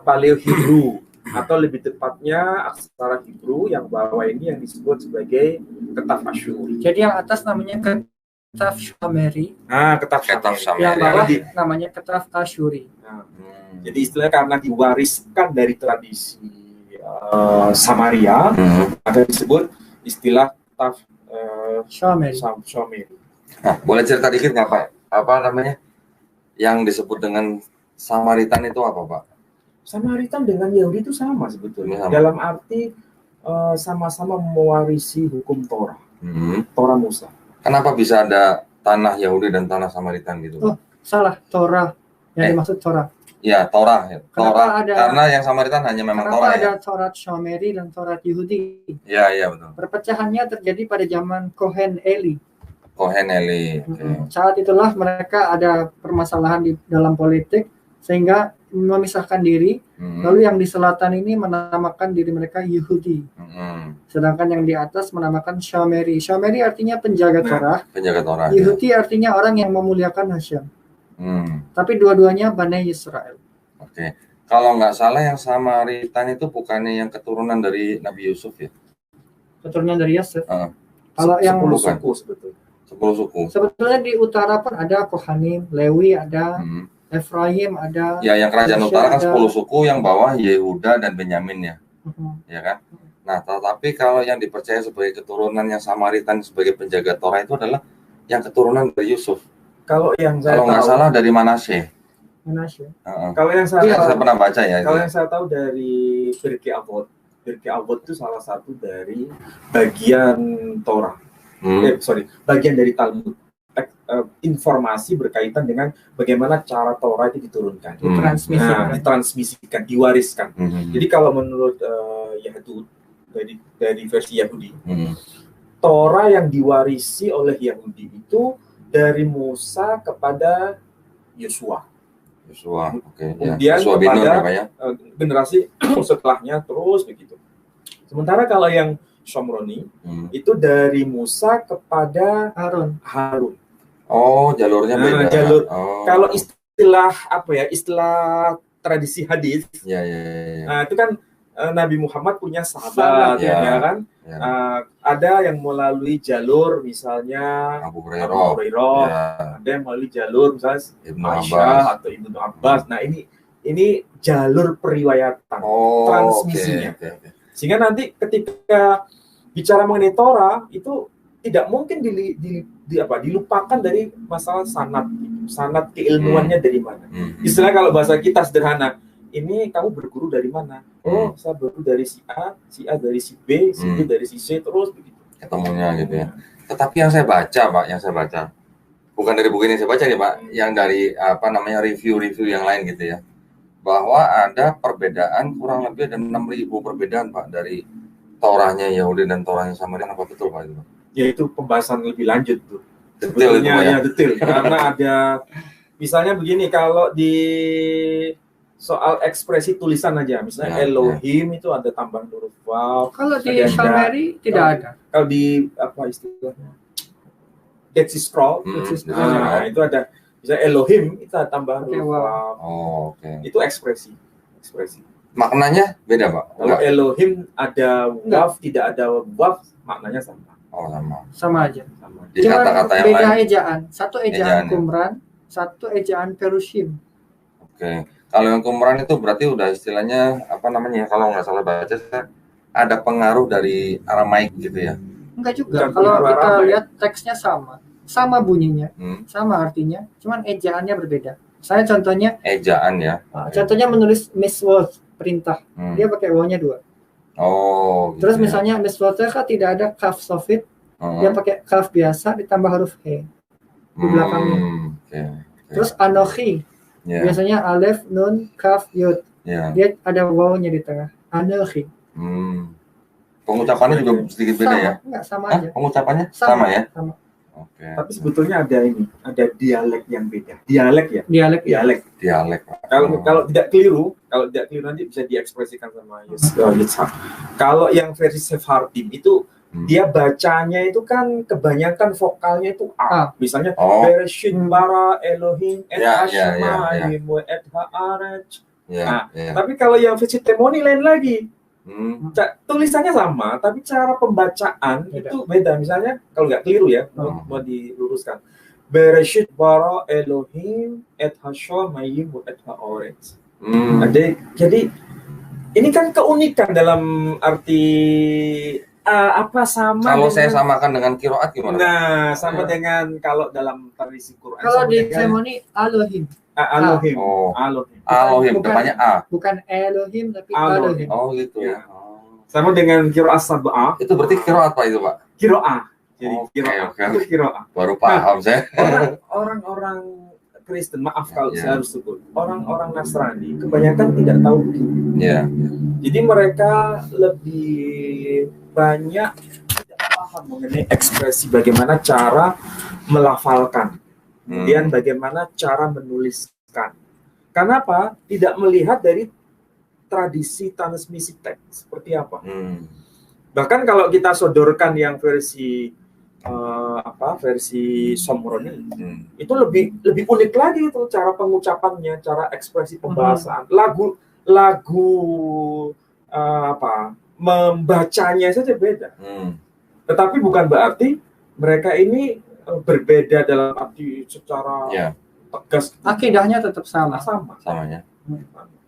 Paleo Hebrew. Atau lebih tepatnya aksara Hebrew, yang bawah ini yang disebut sebagai ketaf Asyuri. Jadi yang atas namanya ketaf Shomeri. Ketaf Shomeri. Yang bawah namanya ketaf Asyuri. Jadi istilahnya karena diwariskan dari tradisi Samaria, maka disebut istilah ketaf Shomeri. Nah, boleh cerita dikit nggak Pak? Apa namanya? Yang disebut dengan Samaritan itu apa Pak? Samaritan dengan Yahudi itu sama sebetulnya. Dalam arti sama-sama mewarisi hukum Torah, Torah Musa. Kenapa bisa ada tanah Yahudi dan tanah Samaritan gitu? Oh, salah, Torah. Yang dimaksud Torah. Ya, Torah. Torah. Ada, karena yang Samaritan hanya memang Torah. Kenapa ada Torat Shomeri dan Torat Yahudi? Iya betul. Perpecahannya terjadi pada zaman Kohen Eli. Okay. Saat itulah mereka ada permasalahan di dalam politik sehingga memisahkan diri, lalu yang di selatan ini menamakan diri mereka Yehudi, sedangkan yang di atas menamakan Shomeri. Shomeri artinya penjaga Torah, Yehudi artinya orang yang memuliakan Hashem. Tapi dua-duanya Bani Israel. Oke. Kalau nggak salah yang Samaritan itu bukannya yang keturunan dari Nabi Yusuf ya? Keturunan dari Yusuf. Kalau yang 10 suku sebetulnya. 10 suku. Sebetulnya di utara pun ada Kohanim, Lewi ada, Efraim ada. Ya, yang kerajaan utara kan 10 suku, yang bawah Yehuda dan Benyamin ya. Ya kan? Nah, tetapi kalau yang dipercaya sebagai keturunan yang Samaritan sebagai penjaga Torah itu adalah yang keturunan dari Yusuf. Kalau nggak salah dari Manasye. Kalau yang saya pernah baca ya. Kalau yang saya tahu dari Pirkei Avot. Pirkei Avot itu salah satu dari bagian Torah. Bagian dari Talmud. Informasi berkaitan dengan bagaimana cara Torah itu diturunkan, ditransmisikan, diwariskan. Jadi kalau menurut Yahudi dari versi Yahudi, Torah yang diwarisi oleh Yahudi itu dari Musa kepada Yosua. Kemudian kepada generasi setelahnya terus begitu. Sementara kalau yang Shomroni itu dari Musa kepada Harun. Oh, jalurnya beda. Kalau istilah istilah tradisi hadis. Nah, itu kan Nabi Muhammad punya sahabat ya kan. Ada yang melalui jalur misalnya Abu Hurairah, ada yang melalui jalur misalnya Aisyah atau Ibnu Abbas. Nah, ini jalur periwayatan, transmisinya. Sehingga nanti ketika bicara mengenai Torah itu tidak mungkin dilupakan dari masalah sanad keilmuannya dari mana. Istilah kalau bahasa kita sederhana, ini kamu berguru dari mana? Oh, saya berguru dari si A dari si B, si B dari si C, terus begitu. Ketemunya gitu ya. Tetapi yang saya baca, Pak, bukan dari buku ini saya baca ya, Pak, yang dari review-review yang lain gitu ya, bahwa ada perbedaan kurang lebih ada 6.000 perbedaan, Pak, dari Torahnya Yahudi dan Torahnya Samaritan. Apa betul, Pak, itu? Ya, itu pembahasan lebih lanjut tuh. Detail itu, ya, detail. Karena ada misalnya begini, kalau di soal ekspresi tulisan aja, misalnya Elohim itu ada tambahan huruf waw. Kalau di Shomeri tidak ada. Kalau di istilahnya Dead Sea Scroll, itu ada misalnya Elohim itu ada tambahan huruf waw. Itu ekspresi. Maknanya beda, Pak? Kalau Elohim ada waf, tidak ada waf, maknanya sama. Sama aja. Di kata-kata yang beda lain. ejaan. Satu ejaan Qumran, satu ejaan Perushim. Kalau yang Qumran itu berarti udah istilahnya kalau nggak salah baca ada pengaruh dari Aramaik gitu ya? Enggak juga. Kalau kita lihat teksnya sama bunyinya, sama artinya, cuman ejaannya berbeda. Saya contohnya ejaan ya. Contohnya menulis miswot perintah, dia pakai wawnya 2. Gitu. Terus misalnya miswotnya kan tidak ada kaf sofit, dia pakai kaf biasa ditambah huruf he di belakangnya. Terus anochi. Biasanya alef, nun, kaf, yud. Dia ada wawnya di tengah. Anohi. Pengucapannya juga sedikit beda ya? Enggak, sama aja. Pengucapannya sama ya? Sama. Oke. Tapi sebetulnya ada dialek yang beda. Dialek ya? Dialek. Kalau tidak keliru nanti bisa diekspresikan sama Yitzhak. Kalau yang versi Sephardim itu dia bacanya itu kan kebanyakan vokalnya itu A. Misalnya Bereshit bara Elohim et hashamayim et haaretz. Tapi kalau yang versi Temoni lain lagi. Tulisannya sama, tapi cara pembacaan itu beda. Misalnya kalau nggak keliru ya, mau diluruskan. Bereshit bara Elohim et hashamayim et haaretz. Jadi ini kan keunikan dalam arti sama. Kalau saya samakan dengan kiroat gimana? Nah, sama dengan kalau dalam tradisi Quran. Kalau di Temoni Elohim. Elohim, depannya A. Bukan Elohim tapi Elohim. Oh gitu ya. Sama dengan kiroat sab'ah. Itu berarti kiroat Pak itu Pak? Kiroah. Jadi kiroah. Baru paham saya. Orang-orang Kristen, maaf kalau saya harus sebut, orang-orang Nasrani kebanyakan tidak tahu begini. Jadi mereka lebih banyak tidak paham mengenai ekspresi bagaimana cara melafalkan. Kemudian bagaimana cara menuliskan. Kenapa? Tidak melihat dari tradisi transmisi teks seperti apa. Bahkan kalau kita sodorkan yang versi versi Somroni itu lebih unik lagi itu cara pengucapannya, cara ekspresi pembahasan. Lagu membacanya saja beda. Tetapi bukan berarti mereka ini berbeda dalam arti secara tegas. Akidahnya tetap sama. Samanya.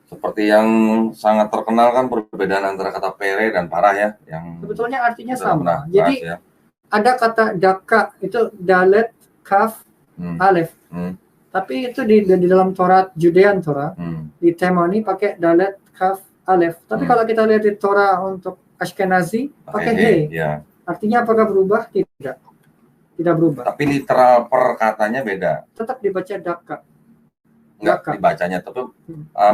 Seperti yang sangat terkenal kan perbedaan antara kata pere dan parah ya, yang sebetulnya artinya sama. Jadi ada kata daka itu dalet kaf alef. Tapi itu di dalam Torah Judean Torah di Temoni pakai dalet kaf alef. Tapi kalau kita lihat di Torah untuk Ashkenazi pakai he. Artinya apakah berubah? Tidak berubah. Tapi literal perkatanya beda. Tetap dibaca daka. Enggak dibacanya, tapi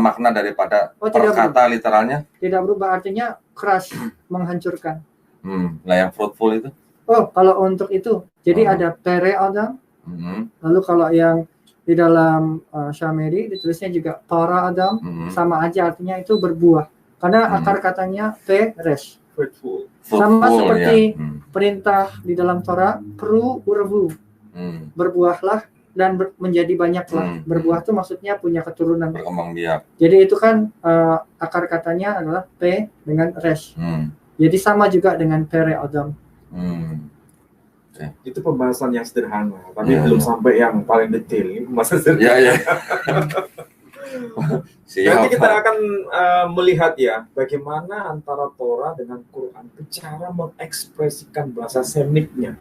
makna daripada perkata literalnya tidak berubah, artinya keras, menghancurkan. Lah yang fruitful itu? Kalau untuk itu, jadi ada pere Adam. Lalu kalau yang di dalam Shameri ditulisnya juga Torah Adam, sama aja artinya itu berbuah. Karena akar katanya peres. Fruitful. Sama seperti perintah di dalam Torah, peru urvu. Berbuahlah dan menjadi banyaklah. Berbuah itu maksudnya punya keturunan. Berkembang biak. Jadi itu kan akar katanya adalah P dengan res. Jadi sama juga dengan pere Adam. Itu pembahasan yang sederhana, tapi belum sampai yang paling detail. Ini pembahasan sederhana. Nanti kita akan melihat ya bagaimana antara Torah dengan Quran, cara mengekspresikan bahasa Semitnya.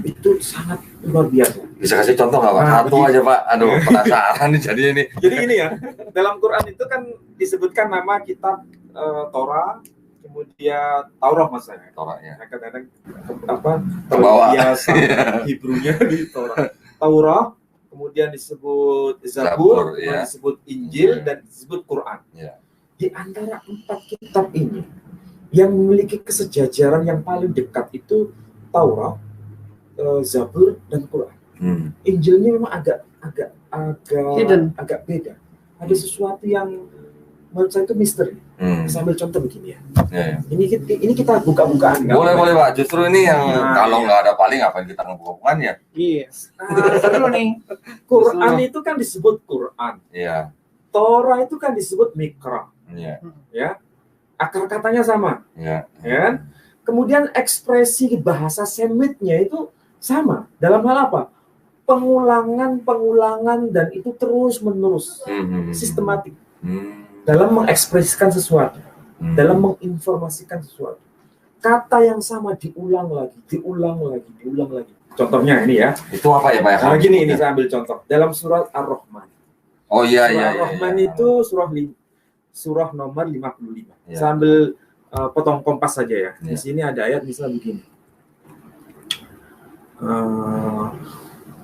Itu sangat luar biasa. Bisa kasih contoh nggak Pak? Satu aja Pak. Aduh penasaran nih jadi ini. Jadi ini ya, dalam Quran itu kan disebutkan nama kitab Torah, kemudian Taurah maksudnya. Torahnya. Kadang-kadang biasa Hebrunya di Taurah, kemudian disebut Zabur, disebut Injil, dan disebut Quran. Di antara 4 kitab ini, yang memiliki kesejajaran yang paling dekat itu Taurah, Zabur, dan Quran. Injilnya memang agak beda. Ada sesuatu yang menurut saya itu misteri. Sambil contoh begini ya. Ini kita buka-bukaan. Boleh Pak. Justru ini yang kalau nggak ada paling apa kita ngebuka-bukaan ya. Seru nih. Quran itu kan disebut Quran. Torah itu kan disebut Mikra. Ya. Akar katanya sama. Ya. Kemudian ekspresi bahasa Semitnya itu sama. Dalam hal apa? Pengulangan dan itu terus menerus, sistematik. Dalam mengekspresikan sesuatu, dalam menginformasikan sesuatu. Kata yang sama diulang lagi. Contohnya ini ya. Itu apa ya Pak? Nah, gini, ini saya ambil contoh. Dalam surat Ar-Rahman. Ar-Rahman itu surah nomor 55. Saya ambil potong kompas saja ya. Di sini ada ayat misalnya begini.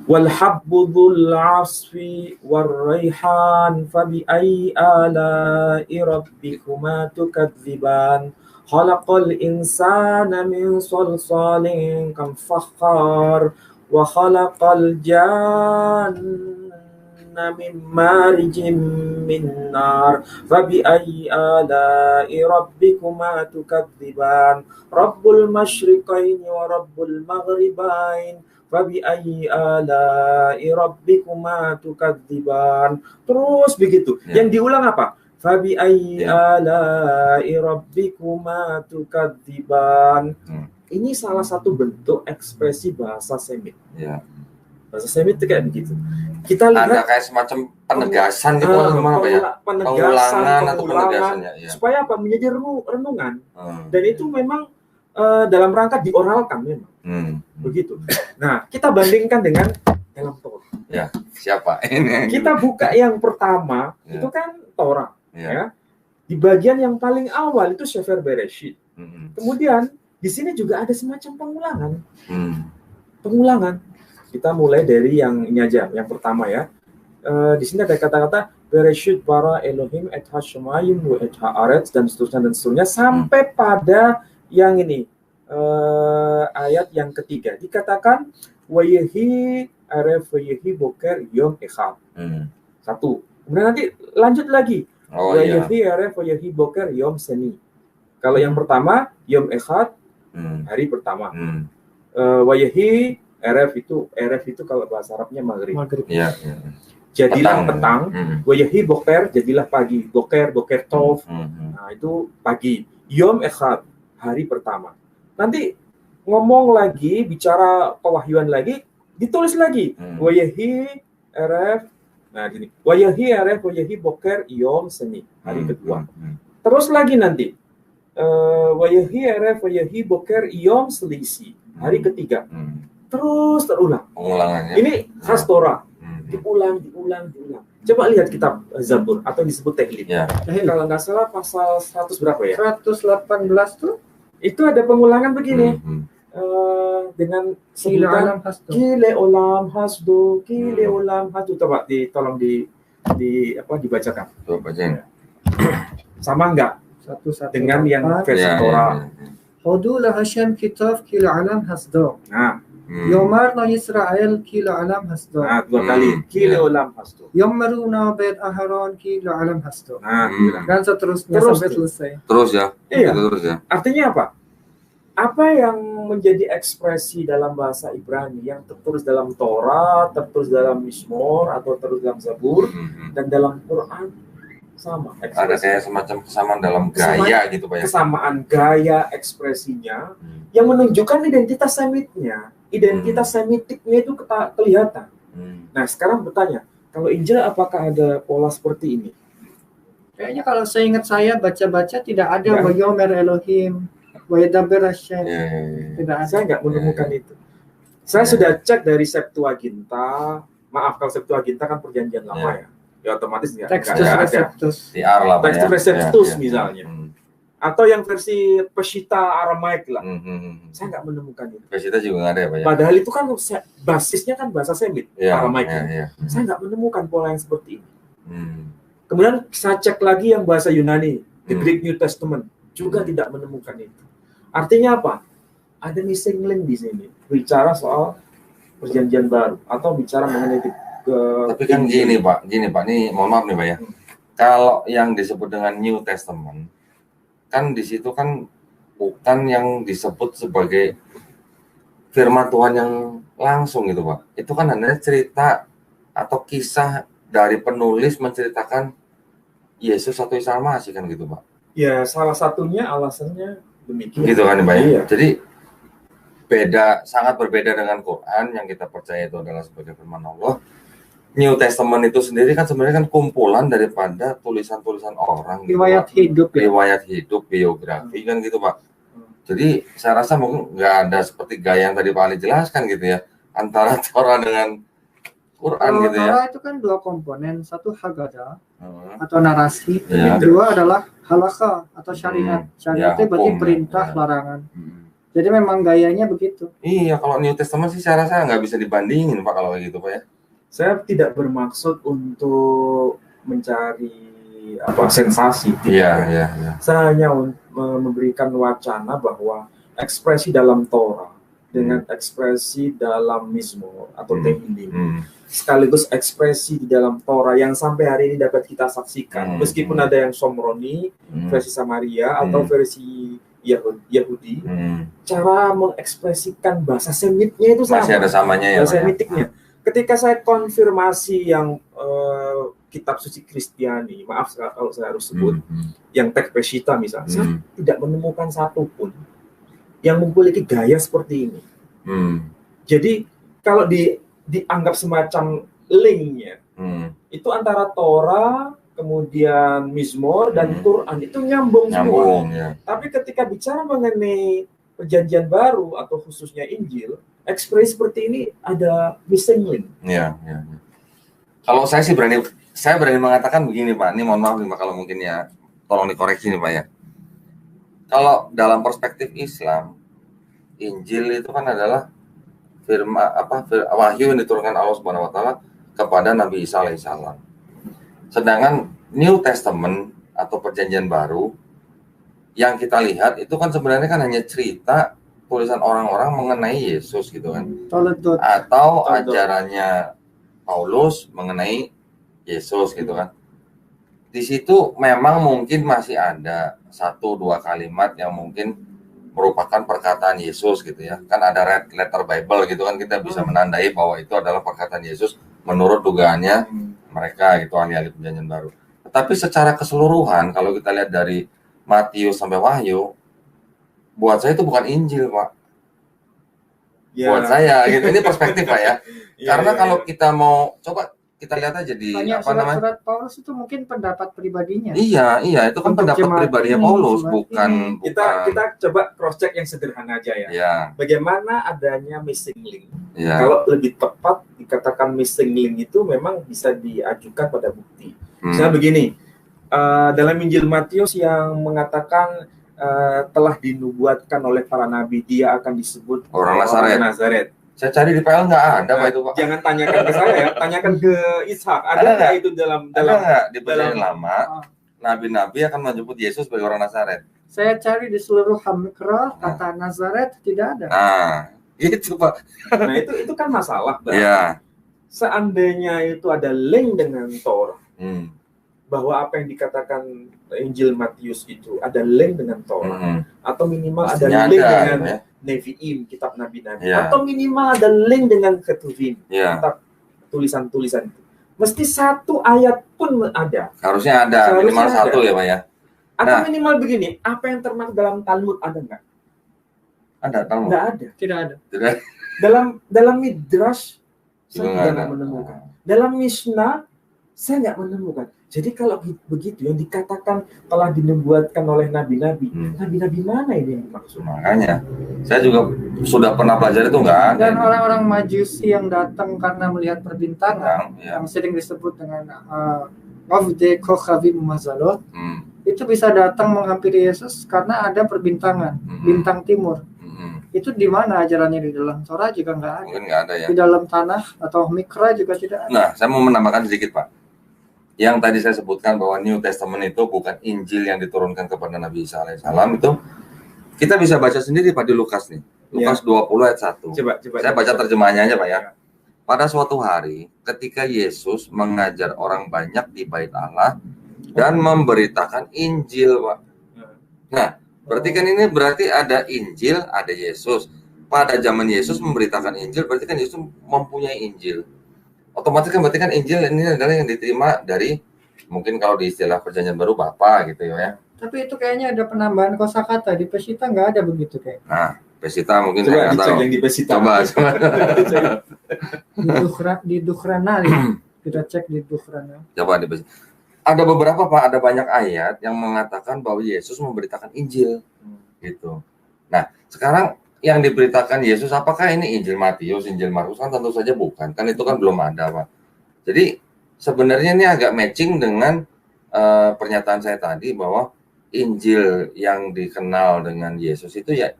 wal habbu dzul 'asfi war raihan fabi ayyi ala'i rabbikuma tukadziban khalaqal insana min salsalin kal fakhar wa khalaqal janna min marijin min nar fabi ayyi ala'i rabbikuma tukadziban rabbul masyriqaini wa rabbul maghribain fabi ayyi ala'i rabbikuma tukadziban. Terus begitu. Yang diulang apa? Fabi ayyi ala'i rabbikuma tukadziban. Ini salah satu bentuk ekspresi bahasa Semit. Ya. Bahasa Semit itu kayak begitu. Kita lihat ada kayak semacam penegasan gitu apa ya? Pengulangan atau penegasan ya. Supaya apa? Menjadi renungan. Dan itu memang dalam rangka dioralkan memang. Begitu. Nah, kita bandingkan dengan dalam Torah. Ya, siapa ini? Kita buka yang pertama, itu kan Torah, ya. Di bagian yang paling awal itu Sefer Bereshit. Kemudian di sini juga ada semacam pengulangan. Pengulangan. Kita mulai dari yang ini aja, yang pertama ya. Di sini ada kata-kata Bereshit bara Elohim et ha-shamayim wa et ha-aretz dan seterusnya sampai pada yang ini ayat yang ketiga dikatakan wayehi aref wayehi boker yom echad. Satu. Kemudian nanti lanjut lagi wayehi aref wayehi boker yom seni. Kalau yang pertama yom echad hari pertama. Wayehi aref itu kalau bahasa Arabnya maghrib. Ya. Jadilah petang. Wayehi boker jadilah pagi. Boker tov. Nah itu pagi. Yom echad hari pertama. Nanti ngomong lagi, bicara pewahyuan lagi, ditulis lagi. Wayahi RF. Nah gini. Wayahi RF wayahi boker yom seni hari kedua. Terus lagi nanti. Wayahi RF wayahi boker yom selisi hari ketiga. Terus terulang. Pengulangannya. Ini khas Torah. Diulang. Coba lihat kitab Zabur atau disebut Tehillim. Ya. Kalau nggak salah pasal 100 berapa ya? 118 tuh. Itu ada pengulangan begini. Dengan sebutan Kile olam hasdo. Coba tolong dibacakan. Coba bacain. Sama enggak? Dengan yang versi Torah. Hudu la Hashem kitab kila alam hasdo. Nah, Yomar na Israel kila alam hasdo. Nah, dua kali. Kile olam hasdo. Yomaruna bet aharon kila alam hasdo. Nah, dan seterusnya sampai selesai. Terus ya. Iya. Terus ya. Artinya apa? Apa yang menjadi ekspresi dalam bahasa Ibrani yang tertulis dalam Torah, tertulis dalam Mizmor atau tertulis dalam Zabur dan dalam Quran sama. Ekspresi. Ada kayak semacam kesamaan dalam gaya gitu Pak ya. Kesamaan gaya ekspresinya yang menunjukkan identitas Semitnya. Identitas Semitiknya itu kelihatan. Nah, sekarang bertanya, kalau Injil apakah ada pola seperti ini? Kayaknya kalau saya ingat baca-baca tidak ada Wayomer Elohim, Wayadaber Hashem. Tidak ada. Saya nggak menemukan itu. Saya sudah cek dari Septuaginta. Maaf, kalau Septuaginta kan perjanjian lama ya. Ya otomatis nggak ada. Textus Receptus misalnya. Atau yang versi Peshitta Aramaik lah. Saya nggak menemukan itu. Peshitta juga nggak ada ya Pak ya? Padahal itu kan basisnya kan bahasa Semit, Aramaik. Saya nggak menemukan pola yang seperti ini. Kemudian saya cek lagi yang bahasa Yunani, the Greek New Testament, juga tidak menemukan itu. Artinya apa? Ada missing link di sini. Bicara soal perjanjian baru atau bicara mengenai tapi kan gini Pak, ini mohon maaf nih Pak ya. Kalau yang disebut dengan New Testament kan di situ kan bukan yang disebut sebagai firman Tuhan yang langsung gitu Pak. Itu kan hanya cerita atau kisah dari penulis menceritakan Yesus atau Isa Al-Masih kan gitu Pak. Ya salah satunya alasannya demikian. Gitu kan Pak ya. Iya. Jadi sangat berbeda dengan Quran yang kita percaya itu adalah sebagai firman Allah. New Testament itu sendiri kan sebenarnya kan kumpulan daripada tulisan-tulisan orang, riwayat gitu, riwayat hidup, biografi kan gitu Pak. Jadi saya rasa mungkin nggak ada seperti gaya yang tadi Pak Ali jelaskan gitu ya antara Torah dengan Quran gitu ya. Torah itu kan dua komponen, satu Haggadah atau narasi, yang kedua adalah halakha atau syariat. Syariatnya berarti perintah, larangan. Jadi memang gayanya begitu. Iya, kalau New Testament sih saya rasa nggak bisa dibandingin Pak kalau kayak gitu Pak ya. Saya tidak bermaksud untuk mencari sensasi. Iya. Saya hanya memberikan wacana bahwa ekspresi dalam Torah dengan ekspresi dalam Mizmor atau Tehillim, sekaligus ekspresi di dalam Torah yang sampai hari ini dapat kita saksikan, meskipun ada yang Somroni, versi Samaria atau versi Yahudi, cara mengekspresikan bahasa Semitnya itu sama. Masih ada samanya ya. Bahasa Semitiknya. Ketika saya konfirmasi yang kitab suci Kristiani, maaf kalau saya harus sebut, yang teks Peshitta misalnya, saya tidak menemukan satupun yang memiliki gaya seperti ini. Jadi kalau dianggap semacam linknya, itu antara Torah, kemudian Mizmor dan Quran itu nyambung semua. Ya. Tapi ketika bicara mengenai Perjanjian Baru atau khususnya Injil, ekspresi seperti ini ada missing link. Ya. Kalau saya sih berani mengatakan begini Pak. Ini mohon maaf nih Pak kalau mungkin ya, tolong dikoreksi nih Pak ya. Kalau dalam perspektif Islam, Injil itu kan adalah wahyu yang diturunkan Allah Subhanahu wa taala kepada Nabi Isa alaihissalam. Sedangkan New Testament atau Perjanjian Baru yang kita lihat itu kan sebenarnya kan hanya cerita tulisan orang-orang mengenai Yesus gitu kan. Atau ajarannya Paulus mengenai Yesus gitu kan. Di situ memang mungkin masih ada 1-2 kalimat yang mungkin merupakan perkataan Yesus gitu ya. Kan ada red letter Bible gitu kan, kita bisa menandai bahwa itu adalah perkataan Yesus menurut dugaannya mereka gitu, ahli-ahli Perjanjian Baru. Tetapi secara keseluruhan kalau kita lihat dari Matius sampai Wahyu, buat saya itu bukan Injil Pak. Ya. Buat saya gitu, ini perspektif Pak ya. Karena kalau kita mau coba kita lihat aja di surat Paulus itu mungkin pendapat pribadinya. Iya, itu kan pendapat pribadinya Paulus, bukan. Kita coba cross check yang sederhana aja ya. Ya. Bagaimana adanya missing link? Ya. Kalau lebih tepat dikatakan missing link itu memang bisa diajukan pada bukti. Misalnya begini, dalam Injil Matius yang mengatakan telah dinubuatkan oleh para nabi dia akan disebut orang Nazaret. Saya cari di PL nggak ada Pak itu Pak. Jangan tanyakan ke saya ya, tanyakan ke Ishak. Ada nggak itu dalam di Perjanjian Lama nabi-nabi akan menyebut Yesus sebagai orang Nazaret? Saya cari di seluruh Hamikra kata Nazaret tidak ada. Nah, itu Pak. Nah itu kan masalah. Iya. Seandainya itu ada link dengan Torah, bahwa apa yang dikatakan Injil Matius itu ada link dengan Torah, atau minimal ada link dengan Nevi'im, kitab nabi-nabi, atau minimal ada link dengan Ketuvim, kitab tulisan-tulisan itu. Mesti satu ayat pun ada. Harusnya ada, minimal satu ya Pak ya. Atau minimal begini, apa yang termasuk dalam Talmud ada nggak? Ada Talmud? Nggak ada. Tidak ada. Dalam Midrash saya juga nggak menemukan. Dalam Mishnah saya nggak menemukan. Jadi kalau begitu yang dikatakan telah dinubuatkan oleh nabi-nabi, nabi-nabi mana ini yang dimaksud? Makanya saya juga sudah pernah belajar itu nggak ada. Dan orang-orang Majusi yang datang karena melihat perbintangan yang sering disebut dengan Avde Kochavim Mazalot, itu bisa datang menghampiri Yesus karena ada perbintangan bintang timur. Itu di mana ajarannya? Di dalam Torah juga nggak ada. Mungkin nggak ada ya. Di dalam tanah atau Mikra juga tidak ada. Nah, saya mau menambahkan sedikit Pak. Yang tadi saya sebutkan bahwa New Testament itu bukan Injil yang diturunkan kepada Nabi Isa alaihissalam, itu kita bisa baca sendiri Pak di Lukas nih. Lukas 20 ayat 1. Saya baca terjemahannya aja Pak ya. Pada suatu hari ketika Yesus mengajar orang banyak di bait Allah dan memberitakan Injil Pak. Nah, berarti kan ini berarti ada Injil, ada Yesus. Pada zaman Yesus memberitakan Injil, berarti kan Yesus mempunyai Injil. Otomatis kan berarti kan Injil ini adalah yang diterima dari, mungkin kalau di istilah Perjanjian Baru Bapa gitu ya. Tapi itu kayaknya ada penambahan kosakata, di Peshitta nggak ada begitu kayak. Nah, Peshitta mungkin saya nggak tahu. Yang di Peshitta. Coba. Di Dukhrana kita cek di Dukhrana. Coba di Peshitta. Ada beberapa Pak, ada banyak ayat yang mengatakan bahwa Yesus memberitakan Injil gitu. Nah, sekarang yang diberitakan Yesus, apakah ini Injil Matius, Injil Markus? Kan tentu saja bukan. Kan itu kan belum ada Pak. Jadi sebenarnya ini agak matching dengan pernyataan saya tadi bahwa Injil yang dikenal dengan Yesus itu ya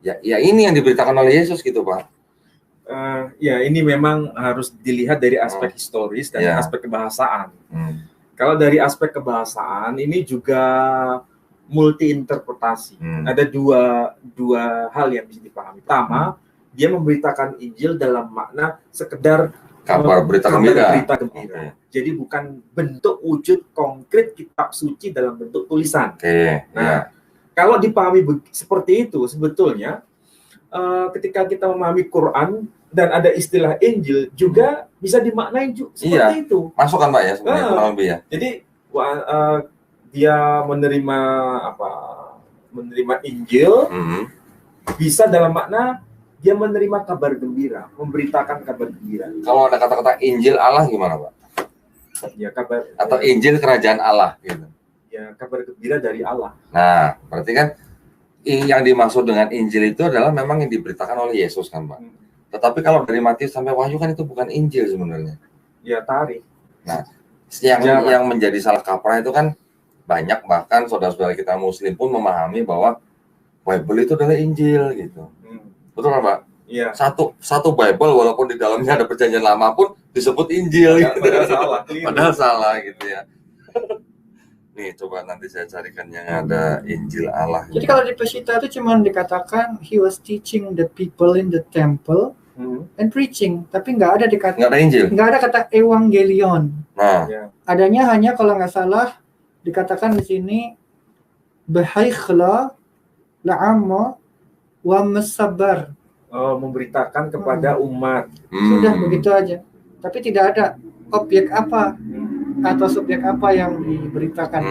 Ya ini yang diberitakan oleh Yesus gitu, Pak. Ya ini memang harus dilihat dari aspek historis dan aspek kebahasaan. Kalau dari aspek kebahasaan ini juga multi interpretasi. Ada dua hal yang bisa dipahami. Pertama, dia memberitakan Injil dalam makna sekedar berita gembira. Okay. Jadi bukan bentuk wujud konkret kitab suci dalam bentuk tulisan. Kalau dipahami seperti itu, sebetulnya ketika kita memahami Quran dan ada istilah Injil juga bisa dimaknai seperti itu. Masuk kan Pak ya sebenarnya kurang lebih ya. Jadi dia menerima Injil bisa dalam makna dia menerima kabar gembira, memberitakan kabar gembira. Kalau ada kata-kata Injil Allah gimana Pak? Ya kabar atau Injil kerajaan Allah gitu. Ya kabar gembira dari Allah. Nah, berarti kan yang dimaksud dengan Injil itu adalah memang yang diberitakan oleh Yesus kan Pak. Tetapi kalau dari Matius sampai Wahyu kan itu bukan Injil sebenarnya. Ya tarik. Nah, yang menjadi salah kaprah itu kan banyak, bahkan saudara-saudara kita Muslim pun memahami bahwa Bible itu adalah Injil gitu. Betul kan Pak? Iya. Satu Bible walaupun di dalamnya ada perjanjian lama pun disebut Injil. Padahal salah. Padahal salah gitu ya. Nih coba nanti saya carikan yang ada Injil Allah. Jadi kalau di Pesita itu cuma dikatakan he was teaching the people in the temple and preaching, tapi nggak ada Injil. Nggak ada kata evangelion. Nah, adanya hanya kalau nggak salah dikatakan di sini bahaikla la'amma wa masabar. Memberitakan kepada umat. Sudah begitu aja. Tapi tidak ada objek apa atau subjek apa yang diberitakan.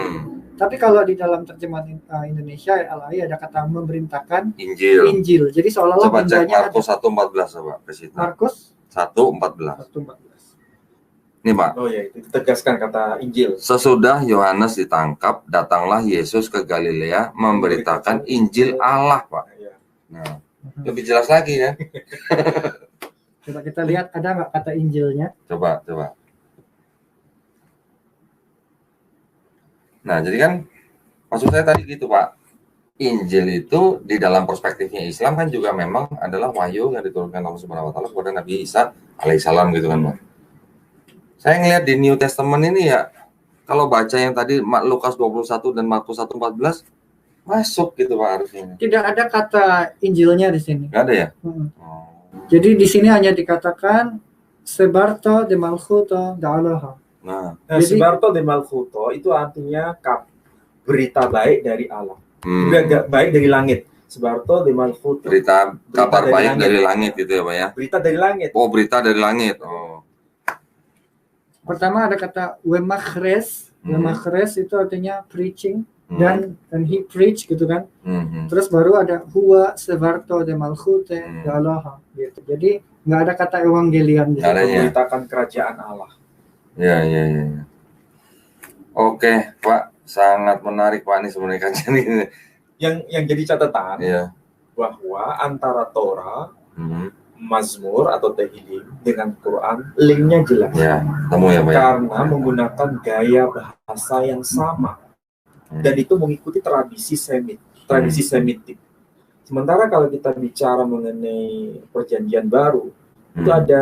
Tapi kalau di dalam terjemahan Indonesia LAI ada kata memerintahkan Injil. Jadi seolah-olah coba cek Markus 1:14 Pak Presiden. Markus 1:14. Nih Pak. Oh ya, itu ditegaskan kata Injil. Sesudah Yohanes ditangkap, datanglah Yesus ke Galilea memberitakan Injil Allah, Pak. Nah, lebih jelas lagi ya. Coba kita lihat ada nggak kata Injilnya? Coba. Nah, jadi kan maksud saya tadi gitu, Pak. Injil itu di dalam perspektifnya Islam kan juga memang adalah wahyu yang diturunkan Allah Subhanahu wa taala kepada Nabi Isa alaihissalam gitu kan, Pak. Saya ngelihat di New Testament ini ya, kalau baca yang tadi Lukas 21 dan Markus 1:14 masuk gitu Pak harusnya. Tidak ada kata Injilnya di sini. Nggak ada ya? Jadi di sini hanya dikatakan sebarto de malchuto da'alaha. Nah, sebarto de malchuto itu artinya berita baik dari Allah. Berita baik dari langit. Sebarto de malchuto. Berita kabar baik dari langit itu ya Pak ya? Berita dari langit. Oh, berita dari langit. Oh. Pertama ada kata wemachres. Wemachres itu artinya preaching. Dan he preach gitu kan. Terus baru ada huwa sevarto de malchute da'alaha gitu. Jadi nggak ada kata evangelion gitu. Memberitakan kerajaan Allah. Ya. Oke, Pak, sangat menarik Pak ini sebenarnya kajian ini. Yang jadi catatan bahwa antara Torah, Mazmur atau Tehillim dengan Quran linknya jelas. Ya, temu ya Pak. Karena menggunakan gaya bahasa yang sama. Dan itu mengikuti tradisi Semitik. Sementara kalau kita bicara mengenai perjanjian baru, itu ada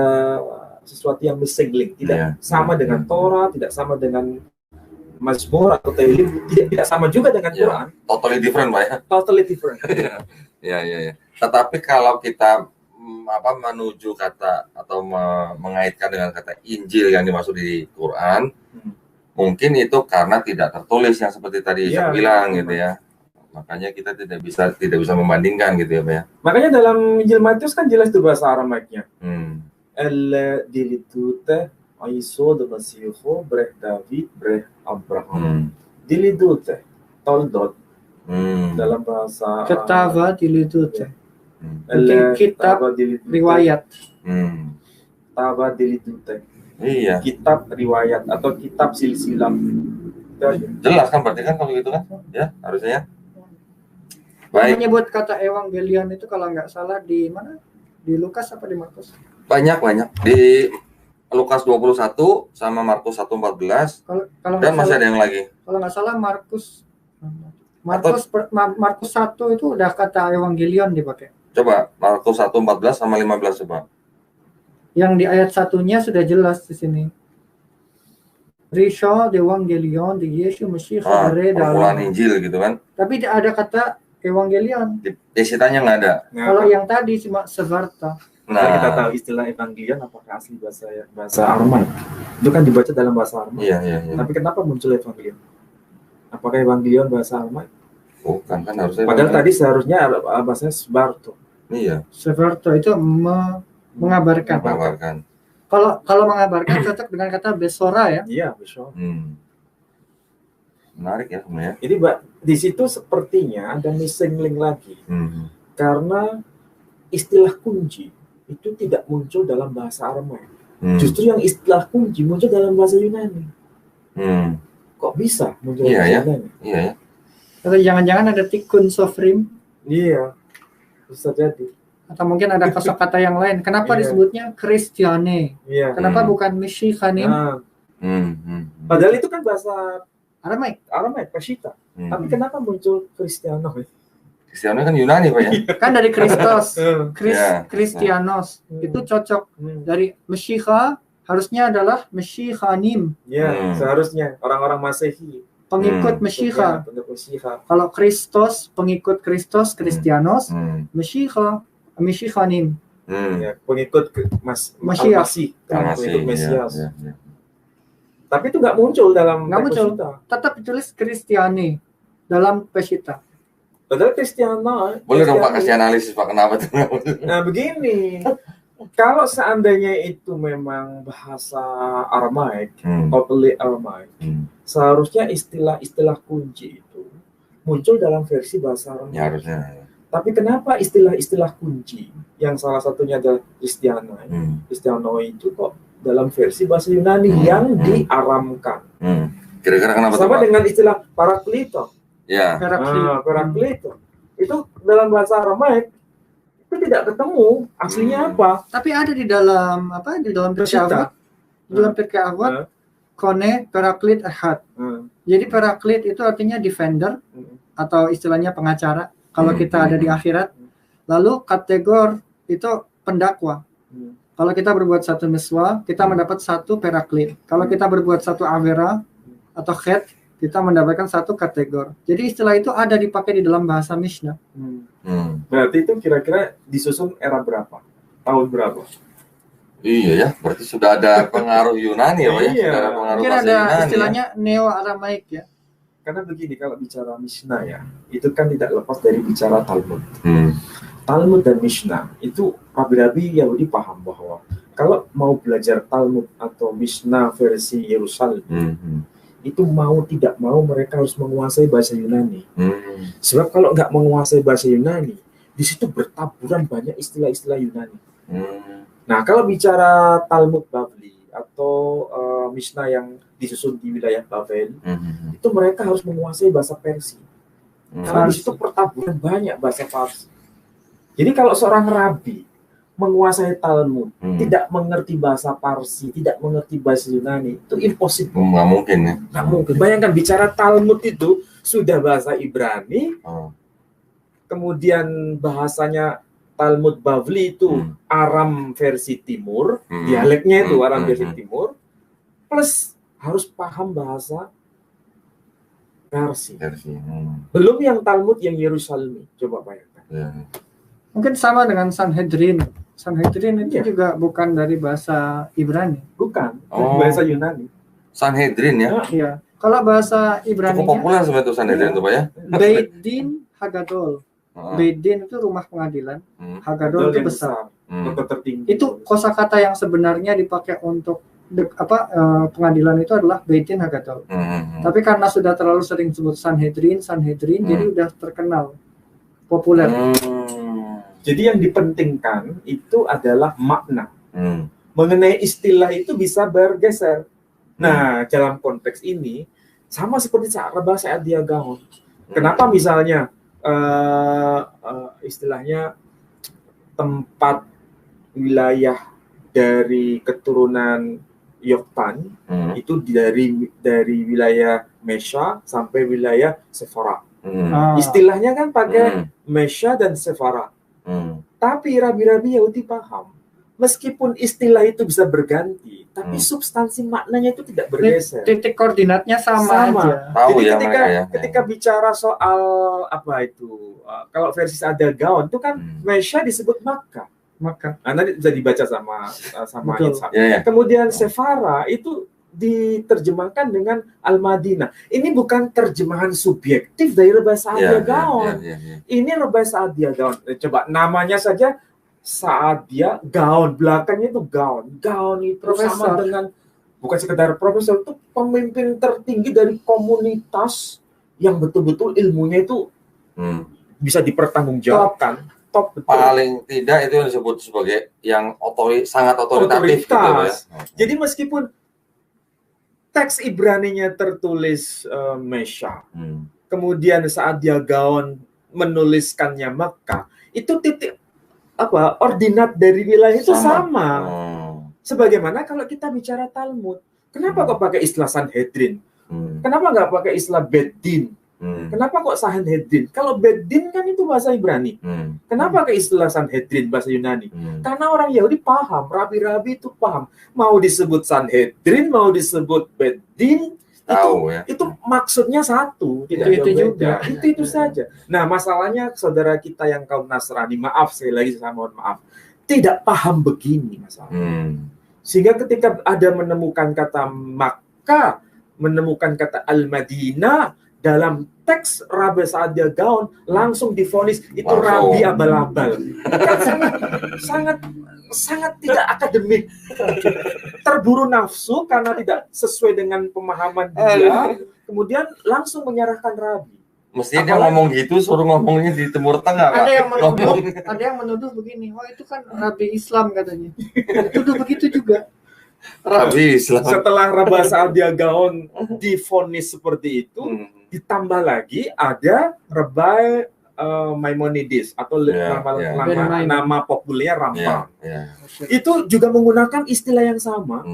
sesuatu yang missing link, tidak sama dengan Torah, tidak sama dengan Mazmur atau Tehillim, tidak sama juga dengan Quran. Totally different, Pak ya. Totally different. Ya. Tetapi kalau kita menuju kata atau mengaitkan dengan kata Injil yang dimaksud di Quran, mungkin itu karena tidak tertulis yang seperti tadi saya bilang gitu ya. Makanya kita tidak bisa membandingkan gitu ya, Pak ya. Makanya dalam Injil Matius kan jelas tuh bahasa Aramaiknya. El dilitute aiso de masiho breh David breh Abraham. Dilitute toldot dalam bahasa Ketava dilitute. Kitab riwayat. Tava dilitute. Iya. Kitab riwayat atau kitab silsilah. Jelas kan berarti kan kalau gitu kan? Ya, harusnya. Baik. Menyebut kata evangelion itu kalau nggak salah di mana? Di Lukas apa di Markus? Banyak. Di Lukas 21 sama Markus 1:14. Dan masih ada yang lagi. Kalau nggak salah Markus 1 itu udah kata evangelion dipakai. Coba Markus 1:14 sama 15 coba. Yang di ayat satunya sudah jelas di sini. Risha Evangelion di Yesus Mesih permulaan Injil gitu kan. Tapi ada kata Evangelion. Di sitanya nggak ada. Kalau yang tadi cuma Sevarta. Nah, kita tahu istilah Evangelion apakah asli bahasa Aramaik? Itu kan dibaca dalam bahasa Aramaik. Iya. Tapi kenapa muncul Evangelion? Apakah Evangelion bahasa Aramaik? Bukan kan harusnya. Padahal tadi seharusnya bahasanya Sevarto. Iya. Sevarto itu mengabarkan. Kalau mengabarkan cocok dengan kata besora ya. Iya, besora. Menarik ya sebenarnya. Jadi di situ sepertinya ada missing link lagi. Karena istilah kunci itu tidak muncul dalam bahasa Aramaik. Justru yang istilah kunci muncul dalam bahasa Yunani. Kok bisa muncul dalam bahasa Yunani? Iya ya. Atau jangan-jangan ada tikun sofrim? Iya, bisa jadi. Atau mungkin ada kosakata yang lain. Kenapa disebutnya Kristiane? Iya. Kenapa bukan Mishikanim? Padahal itu kan bahasa Aramaik, Pesita. Tapi kenapa muncul Kristiano? Kristiano kan Yunani Pak ya? Kan dari Kristos, Kristianos. Itu cocok. Dari Meshicha harusnya adalah Meshikanim. Ya, seharusnya orang-orang Masehi. Pengikut Meshicha. Kalau Kristos, pengikut Kristos, Kristianos, Meshicha, Meshikanim. Ya, pengikut Masih. Pengikut Mesias. Ya. Tapi itu nggak muncul dalam Pesita. Tetap ditulis Kristiani dalam Pesita. Padahal Kristiana. Boleh dong Pak kasih analisis Pak kenapa itu? Nah begini, kalau seandainya itu memang bahasa Aramaik, totally Aramaik, seharusnya istilah-istilah kunci itu muncul dalam versi bahasa Aramaik. Ya, harusnya. Tapi kenapa istilah-istilah kunci yang salah satunya adalah Kristiano itu kok dalam versi bahasa Yunani yang diaramkan? Kira-kira kenapa? Sama dengan istilah Paraklito. Ya. Paraklito. Itu dalam bahasa Aramaik itu tidak ketemu aslinya apa. Tapi ada di dalam di dalam Pirkei Avot. Di dalam Pirkei Avot Kone Paraklit Ahad. Jadi Paraklit itu artinya defender atau istilahnya pengacara kalau kita ada di akhirat. Lalu kategor itu pendakwa. Kalau kita berbuat satu miswa, kita mendapat satu Paraklit. Kalau kita berbuat satu avera atau khet, kita mendapatkan satu kategor. Jadi istilah itu ada dipakai di dalam bahasa Mishnah. Berarti itu kira-kira disusun era berapa? Tahun berapa? Iya ya, berarti sudah ada pengaruh Yunani ya Pak ya? Iya. Mungkin ada istilahnya Neo-Aramaik ya. Karena begini, kalau bicara Mishnah ya, itu kan tidak lepas dari bicara Talmud. Talmud dan Mishnah, itu rabi-rabi Yahudi paham bahwa kalau mau belajar Talmud atau Mishnah versi Yerusalem, itu mau tidak mau mereka harus menguasai bahasa Yunani. Sebab kalau nggak menguasai bahasa Yunani, di situ bertaburan banyak istilah-istilah Yunani. Nah, kalau bicara Talmud Bavli atau Mishnah yang disusun di wilayah Babel, itu mereka harus menguasai bahasa Persia. Karena di situ pertaburan banyak bahasa Farsi. Jadi kalau seorang rabi menguasai Talmud, tidak mengerti bahasa Parsi, tidak mengerti bahasa Yunani, itu impossible. Nggak mungkin ya. Nggak mungkin. Bayangkan bicara Talmud itu sudah bahasa Ibrani, kemudian bahasanya Talmud Bavli itu Aram versi Timur, dialeknya itu Aram versi Timur, plus harus paham bahasa Parsi. Belum yang Talmud yang Yerusalem, coba bayangkan. Mungkin sama dengan Sanhedrin. Sanhedrin itu juga bukan dari bahasa Ibrani. Bukan, bahasa Yunani. Sanhedrin ya? Iya. Kalau bahasa Ibrani cukup populer sebenarnya itu Sanhedrin itu Pak ya? Beit Din Hagadol. Beit Din itu rumah pengadilan. Hagadol itu besar. Itu kosakata yang sebenarnya dipakai untuk pengadilan itu adalah Beit Din Hagadol. Tapi karena sudah terlalu sering disebut Sanhedrin, jadi udah terkenal, populer. Jadi yang dipentingkan itu adalah makna. Mengenai istilah itu bisa bergeser. Nah, dalam konteks ini sama seperti bahasa Adiagaon. Kenapa misalnya istilahnya tempat wilayah dari keturunan Yoktan itu dari wilayah Mesha sampai wilayah Sephora. Istilahnya kan pakai Mesha dan Sephora. Tapi rabi-rabi Yahudi paham. Meskipun istilah itu bisa berganti, tapi substansi maknanya itu tidak bergeser. Titik koordinatnya sama aja. Jadi ketika bicara soal apa itu, kalau versi Sadia-Gaon itu kan Mesya disebut Makkah. Nah, nanti bisa dibaca sama Ishak. Kemudian Sefara itu diterjemahkan dengan Al-Madinah. Ini bukan terjemahan subjektif dari Rebay Sadia-Gaon. Ini Rebay Sadia-Gaon. Coba namanya saja Sadia-Gaon, belakangnya itu Gaon. Gaon itu profesor. Sama dengan bukan sekedar profesor, itu pemimpin tertinggi dari komunitas yang betul-betul ilmunya itu bisa dipertanggungjawabkan. Top betul. Paling tidak itu yang disebut sebagai yang sangat otoritatif. Gitu ya. Jadi meskipun teks Ibraninya tertulis Mesya, kemudian Sadia-Gaon menuliskannya Makkah, itu titik ordinat dari wilayah itu sama. Sebagaimana kalau kita bicara Talmud, kenapa kok pakai istilah Sanhedrin? Kenapa nggak pakai istilah Beddin? Kenapa kok Sanhedrin? Kalau Beddin kan itu bahasa Ibrani. Kenapa pakai istilah Sanhedrin bahasa Yunani? Karena orang Yahudi paham, rabi-rabi itu paham. Mau disebut Sanhedrin, mau disebut Beddin, itu maksudnya satu, tidak beda. Itu saja. Nah, masalahnya saudara kita yang kaum Nasrani, maaf sekali lagi saya mohon maaf, tidak paham begini masalah. Sehingga ketika ada menemukan kata Makkah, menemukan kata Al-Madinah dalam teks Rabi Sadia-Gaon, langsung divonis itu rabi abal-abal. Sangat tidak akademik, terburu nafsu karena tidak sesuai dengan pemahaman dia, kemudian langsung menyerahkan rabi. Mestinya dia ngomong gitu, suruh ngomongnya di Timur Tengah. Ada yang menuduh begini, itu kan rabi Islam katanya. Dituduh begitu juga. Rabi Islam. Setelah Rabi Sadia-Gaon divonis seperti itu, ditambah lagi ada Rabi Maimonides atau nama populernya Rambam. Itu juga menggunakan istilah yang sama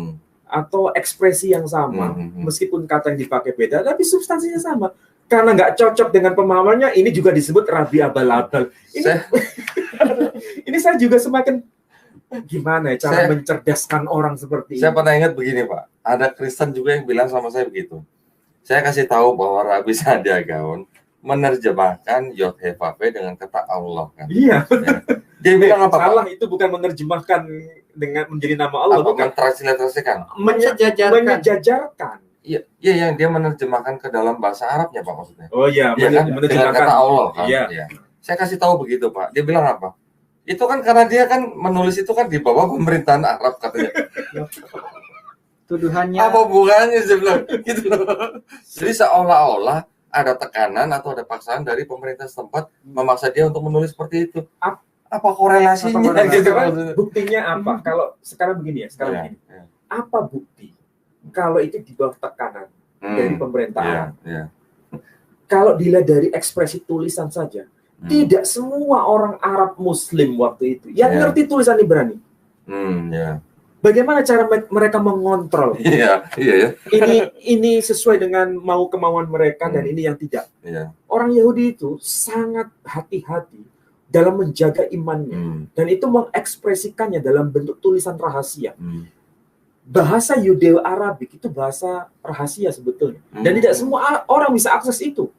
atau ekspresi yang sama, meskipun kata yang dipakai beda, tapi substansinya sama. Karena nggak cocok dengan pemahamannya, ini juga disebut rabi abal-abal. Ini saya juga semakin gimana ya cara mencerdaskan orang seperti ini. Saya pernah ingat begini, Pak. Ada Kristen juga yang bilang sama saya begitu. Saya kasih tahu bahwa Rabi Sadia-Gaon menerjemahkan Yod-Heh-Vav dengan kata Allah kan. Iya. Dia bilang apa? Salah, itu bukan menerjemahkan dengan menjadi nama Allah, bukan mentransliterasikan. Menyejajarkan. Iya, yang dia menerjemahkan ke dalam bahasa Arabnya, Pak, maksudnya. Oh iya, kan? Dengan kata Allah kan. Iya. Saya kasih tahu begitu, Pak. Dia bilang apa? Itu kan karena dia kan menulis itu kan di bawah pemerintahan Arab katanya. Tuduhannya. Apa hubungannya saya bilang gitu loh. Jadi seolah-olah ada tekanan atau ada paksaan dari pemerintah setempat memaksa dia untuk menulis seperti itu. Apa korelasinya? Gitu. Buktinya apa? Kalau sekarang begini ya, begini. Apa bukti kalau itu di bawah tekanan dari pemerintah Arab? Kalau dilihat dari ekspresi tulisan saja, tidak semua orang Arab Muslim waktu itu yang ngerti tulisan Ibrani. Bagaimana cara mereka mengontrol? Ini sesuai dengan mau kemauan mereka dan ini yang tidak. Orang Yahudi itu sangat hati-hati dalam menjaga imannya dan itu mengekspresikannya dalam bentuk tulisan rahasia. Bahasa Yudeo-Arabik itu bahasa rahasia sebetulnya dan tidak semua orang bisa akses itu.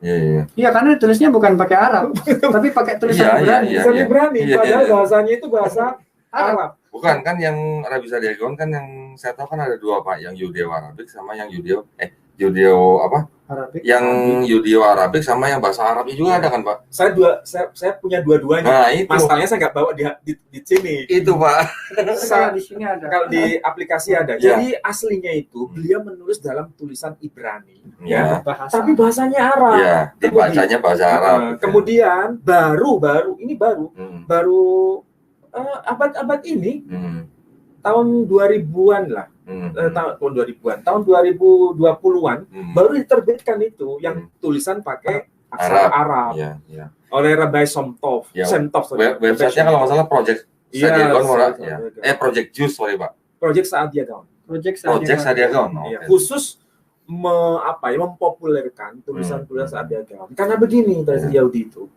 Iya, karena tulisnya bukan pakai Arab, tapi pakai tulisan Ibrani. Tulisan Ibrani, padahal bahasanya itu bahasa Arab. Bukan kan yang Rabi Sadia-Gaon kan yang saya tahu kan ada dua, Pak, yang Yudeo-Arabik sama yang Yudeo Arabik. Yang Yudeo-Arabik sama yang bahasa Arabnya juga ada kan, Pak? Saya punya dua-duanya. Nah, itu. Masalahnya saya nggak bawa di sini. Itu, Pak. Di sini ada. Kalau di aplikasi ada. Jadi aslinya itu beliau menulis dalam tulisan Ibrani, tapi bahasanya Arab. Iya, dibacanya bahasa Arab. Kemudian baru abad ini tahun 2000-an lah. Tahun 2000-an, tahun 2020-an baru diterbitkan itu yang tulisan pakai aksara Arab. Oleh Rabbi Somtov. Websitenya kalau nggak salah Project Sadia-Gaon, Project Juice, sorry, Pak. Project Sadia-Gaon. Khusus mempopulerkan tulisan-tulisan Sadia-Gaon. Karena begini dari Yahudi itu.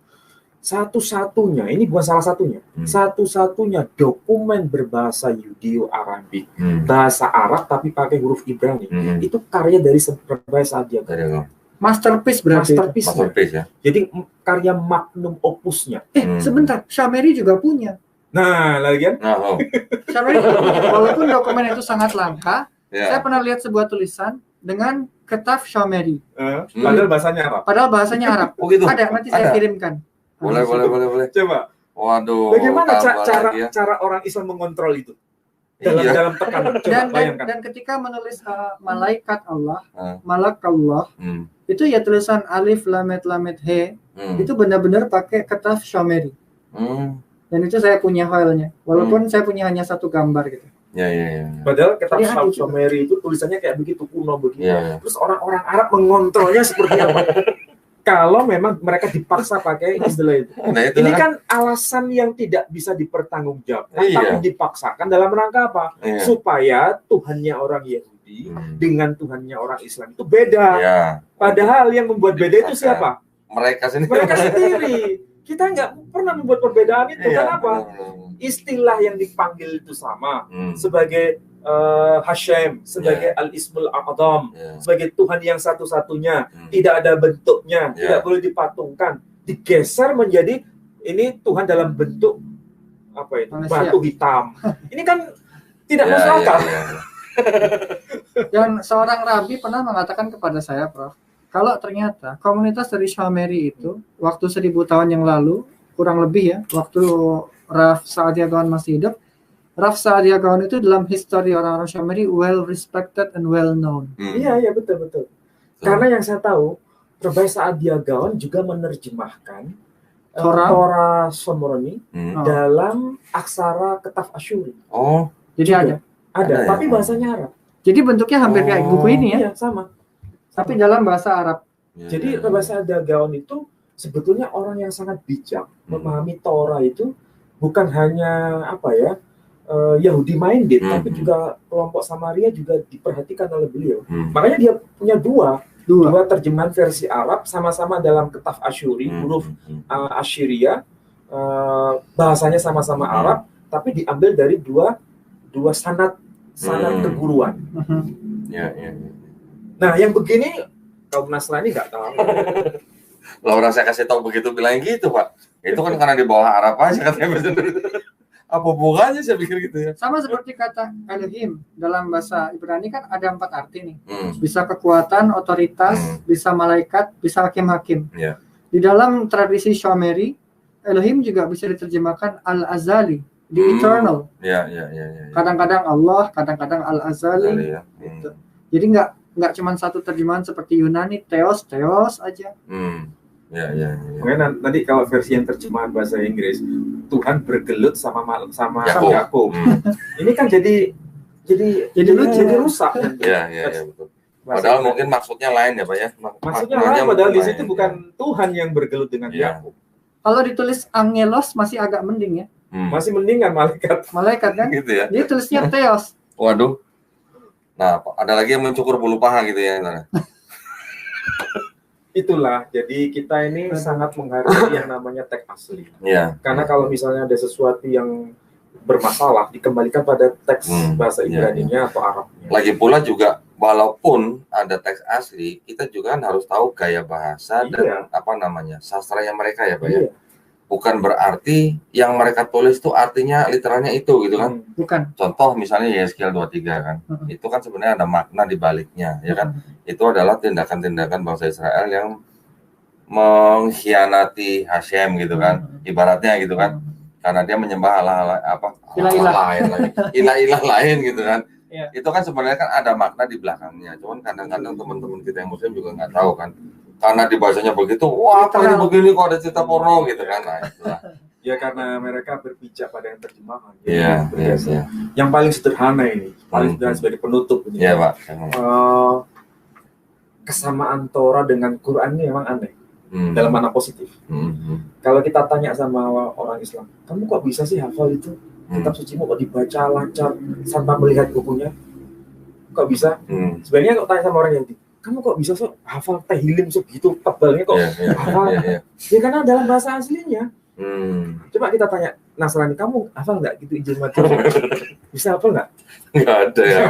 satu-satunya, ini bukan salah satunya, satu-satunya dokumen berbahasa Yudeo-Arabik, bahasa Arab tapi pakai huruf Ibrani, itu karya dari Rabbi Saadia Gaon. Masterpiece berarti. Masterpiece ya. Jadi karya magnum opusnya. Sebentar, Shameri juga punya. Nah, lagi kan? Shameri juga punya. Walaupun dokumen itu sangat langka, saya pernah lihat sebuah tulisan dengan Kitab Shameri. Padahal bahasanya Arab. Oh, gitu? Ada, nanti saya kirimkan. Boleh. Coba. Waduh. Bagaimana cara orang Islam mengontrol itu? Dalam tekanan. Coba bayangkan. Dan ketika menulis malaikat Allah, malak Allah, itu ya tulisan alif lamet he, itu benar-benar pakai Kitab Shameri. Dan itu saya punya filenya, walaupun saya punya hanya satu gambar gitu. Ya. Padahal Kitab Shameri itu tulisannya kayak begitu kuno begitu. Terus orang-orang Arab mengontrolnya seperti apa? Kalau memang mereka dipaksa pakai istilah itu. Nah, itu ini kan alasan yang tidak bisa dipertanggungjawabkan, tapi dipaksakan dalam rangka apa? Supaya Tuhannya orang Yahudi dengan Tuhannya orang Islam itu beda. Padahal yang membuat beda itu siapa? Mereka sendiri. Kita nggak pernah membuat perbedaan itu. Kenapa? Istilah yang dipanggil itu sama. Sebagai Hashem, sebagai Al-Ismul A'zam, sebagai Tuhan yang satu-satunya, tidak ada bentuknya, tidak boleh dipatungkan, digeser menjadi ini Tuhan dalam bentuk apa itu? Batu hitam. Ini kan tidak masuk akal. Dan seorang rabi pernah mengatakan kepada saya, Prof, kalau ternyata komunitas dari Shameri itu waktu 1000 tahun yang lalu, kurang lebih ya, waktu Rav Saadia Gaon masih hidup, Rav Saadia Gaon itu dalam histori orang-orang Shameri well respected and well known. Iya betul. Karena yang saya tahu, Rabbi Saadia Gaon juga menerjemahkan Torah Shomroni dalam aksara Ketaf Asyuri. Jadi ada, tapi bahasanya Arab. Jadi bentuknya hampir kayak buku ini ya? Iya, sama. Tapi dalam bahasa Arab. Jadi Rabbi Saadia Gaon itu sebetulnya orang yang sangat bijak, memahami Torah itu bukan hanya Yahudi minded, tapi juga kelompok Samaria juga diperhatikan oleh beliau. Makanya dia punya dua terjemahan versi Arab, sama-sama dalam Ketaf Asyuri, huruf Assyria, bahasanya sama-sama Arab, tapi diambil dari dua sanad keguruan. Nah, yang begini kaum Nasrani nggak tahu. Laura saya kasih tahu begitu bilang gitu, Pak. Itu kan karena di bawah Arab aja katanya. Apa hubungannya, saya pikir gitu ya. Sama seperti kata Elohim dalam bahasa Ibrani kan ada 4 arti nih. Bisa kekuatan, otoritas, bisa malaikat, bisa hakim-hakim. Di dalam tradisi Shameri, Elohim juga bisa diterjemahkan Al-Azali, the eternal. Kadang-kadang Allah, kadang-kadang Al-Azali. Gitu. Jadi nggak cuma satu terjemahan seperti Yunani, Theos aja. Makanya nanti kalau versi yang terjemahan bahasa Inggris, Tuhan bergelut sama Yakub. Ini kan jadi rusak. Iya, betul. Padahal mungkin maksudnya lain ya, Pak ya. Maksudnya lain, padahal di situ bukan Tuhan yang bergelut dengan Yakub. Kalau ditulis angelos masih agak mending ya. Masih mendingan malaikat kan? Gitu ya. Dia tulisnya Theos. Waduh. Nah, ada lagi yang mencukur bulu paha gitu ya. Itulah, jadi kita ini sangat menghargai yang namanya teks asli. Karena kalau misalnya ada sesuatu yang bermasalah, dikembalikan pada teks bahasa Ibraninya atau Arabnya. Lagi pula juga, walaupun ada teks asli, kita juga kan harus tahu gaya bahasa dan sastranya mereka ya, Pak ya. Bukan berarti yang mereka tulis itu artinya literalnya itu gitu kan. Bukan. Contoh misalnya Yeskiel 23 kan. Itu kan sebenarnya ada makna di baliknya ya kan. Itu adalah tindakan-tindakan bangsa Israel yang mengkhianati Hashem gitu kan. Ibaratnya gitu kan. Karena dia menyembah ilah-ilah lain gitu kan. Itu kan sebenarnya kan ada makna di belakangnya. Cuman kadang-kadang teman-teman kita yang muslim juga nggak tahu kan. Karena dibacanya begitu, wah apa ini begini kok ada cerita porno gitu kan. Nah, itulah. Ya karena mereka berpijak pada yang terjemahan. Iya. Yang paling sederhana ini, paling sederhana sebagai penutup ini. Iya, Pak. Kesamaan Torah dengan Quran ini memang aneh. Dalam mana positif. Kalau kita tanya sama orang Islam, kamu kok bisa sih hafal itu? Kitab sucimu kok dibaca lancar tanpa melihat bukunya? Kok bisa? Sebenarnya kalau tanya sama orang Yahudi, kamu kok bisa hafal Tehillim segitu tebalnya kok hafal? Ya karena dalam bahasa aslinya. Coba kita tanya Nasrani, kamu hafal nggak gitu Injil Matius? Bisa hafal nggak? Nggak ada ya.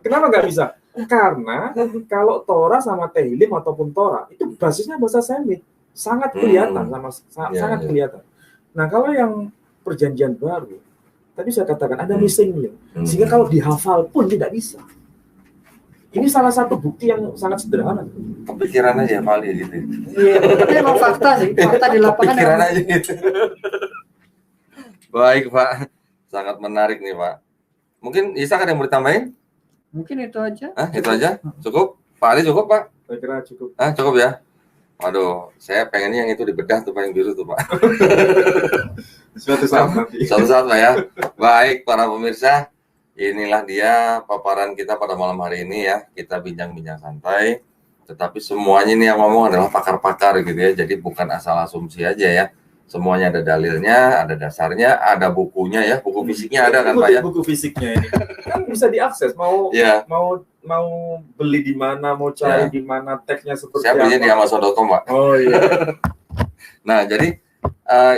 Kenapa nggak bisa? Karena kalau Torah sama Tehillim ataupun Torah itu basisnya bahasa Semit, sangat kelihatan sangat kelihatan. Nah kalau yang Perjanjian Baru, tadi saya katakan ada missing link, sehingga kalau dihafal pun tidak bisa. Ini salah satu bukti yang sangat sederhana. Kepikiran aja paling gitu. Iya, tapi emang fakta sih, fakta di lapangan. Kepikiran aja gitu. Baik Pak, sangat menarik nih Pak. Mungkin Isa ada yang mau ditambahin? Mungkin itu aja. Itu aja? Cukup? Pak Ali cukup Pak? Saya kira cukup. Cukup ya? Waduh, saya pengennya yang itu dibedah tuh Pak, yang biru tuh Pak. Suatu saat nanti. Suatu saat Pak ya. Baik para pemirsa, inilah dia paparan kita pada malam hari ini ya. Kita bincang-bincang santai, tetapi semuanya ini yang ngomong adalah pakar-pakar gitu ya. Jadi bukan asal asumsi aja ya. Semuanya ada dalilnya, ada dasarnya, ada bukunya ya. Buku fisiknya ada kan Pak ya? Buku fisiknya ini kan bisa diakses. Mau beli di mana, mau cari di mana, teksnya seperti apa. Saya belinya di Amazon.com Pak. Oh iya. Nah jadi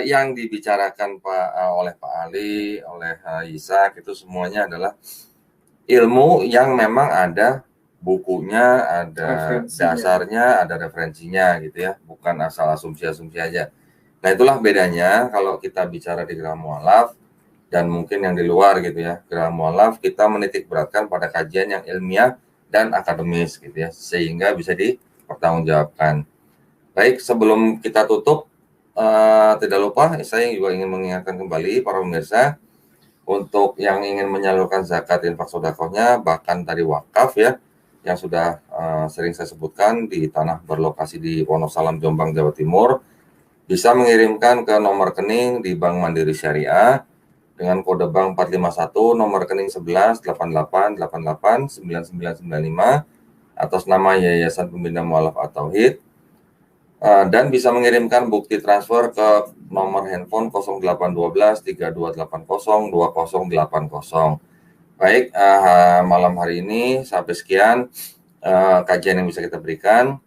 yang dibicarakan oleh Pak Ali, oleh Isa itu semuanya adalah ilmu yang memang ada bukunya, ada dasarnya, ada referensinya gitu ya, bukan asal asumsi-asumsi aja. Nah itulah bedanya kalau kita bicara di Geraha Mu'alaf dan mungkin yang di luar gitu ya. Geraha Mu'alaf kita menitik beratkan pada kajian yang ilmiah dan akademis gitu ya, sehingga bisa dipertanggungjawabkan. Baik, sebelum kita tutup, tidak lupa saya juga ingin mengingatkan kembali para pemirsa untuk yang ingin menyalurkan zakat infak sedekahnya, bahkan tadi wakaf ya, yang sudah sering saya sebutkan di tanah berlokasi di Wonosalam, Jombang, Jawa Timur, bisa mengirimkan ke nomor rekening di Bank Mandiri Syariah dengan kode bank 451, nomor rekening 1188889995 atas nama Yayasan Pembina Mu'alaf At-Tauhid. Dan bisa mengirimkan bukti transfer ke nomor handphone 0812 3280 2080. Baik, malam hari ini sampai sekian kajian yang bisa kita berikan.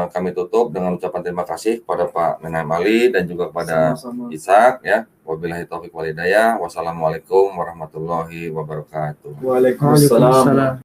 Kami tutup dengan ucapan terima kasih kepada Pak Menahem Ali dan juga kepada Ishak ya. Wabillahi taufiq wal hidayah. Wassalamualaikum warahmatullahi wabarakatuh. Waalaikumsalam.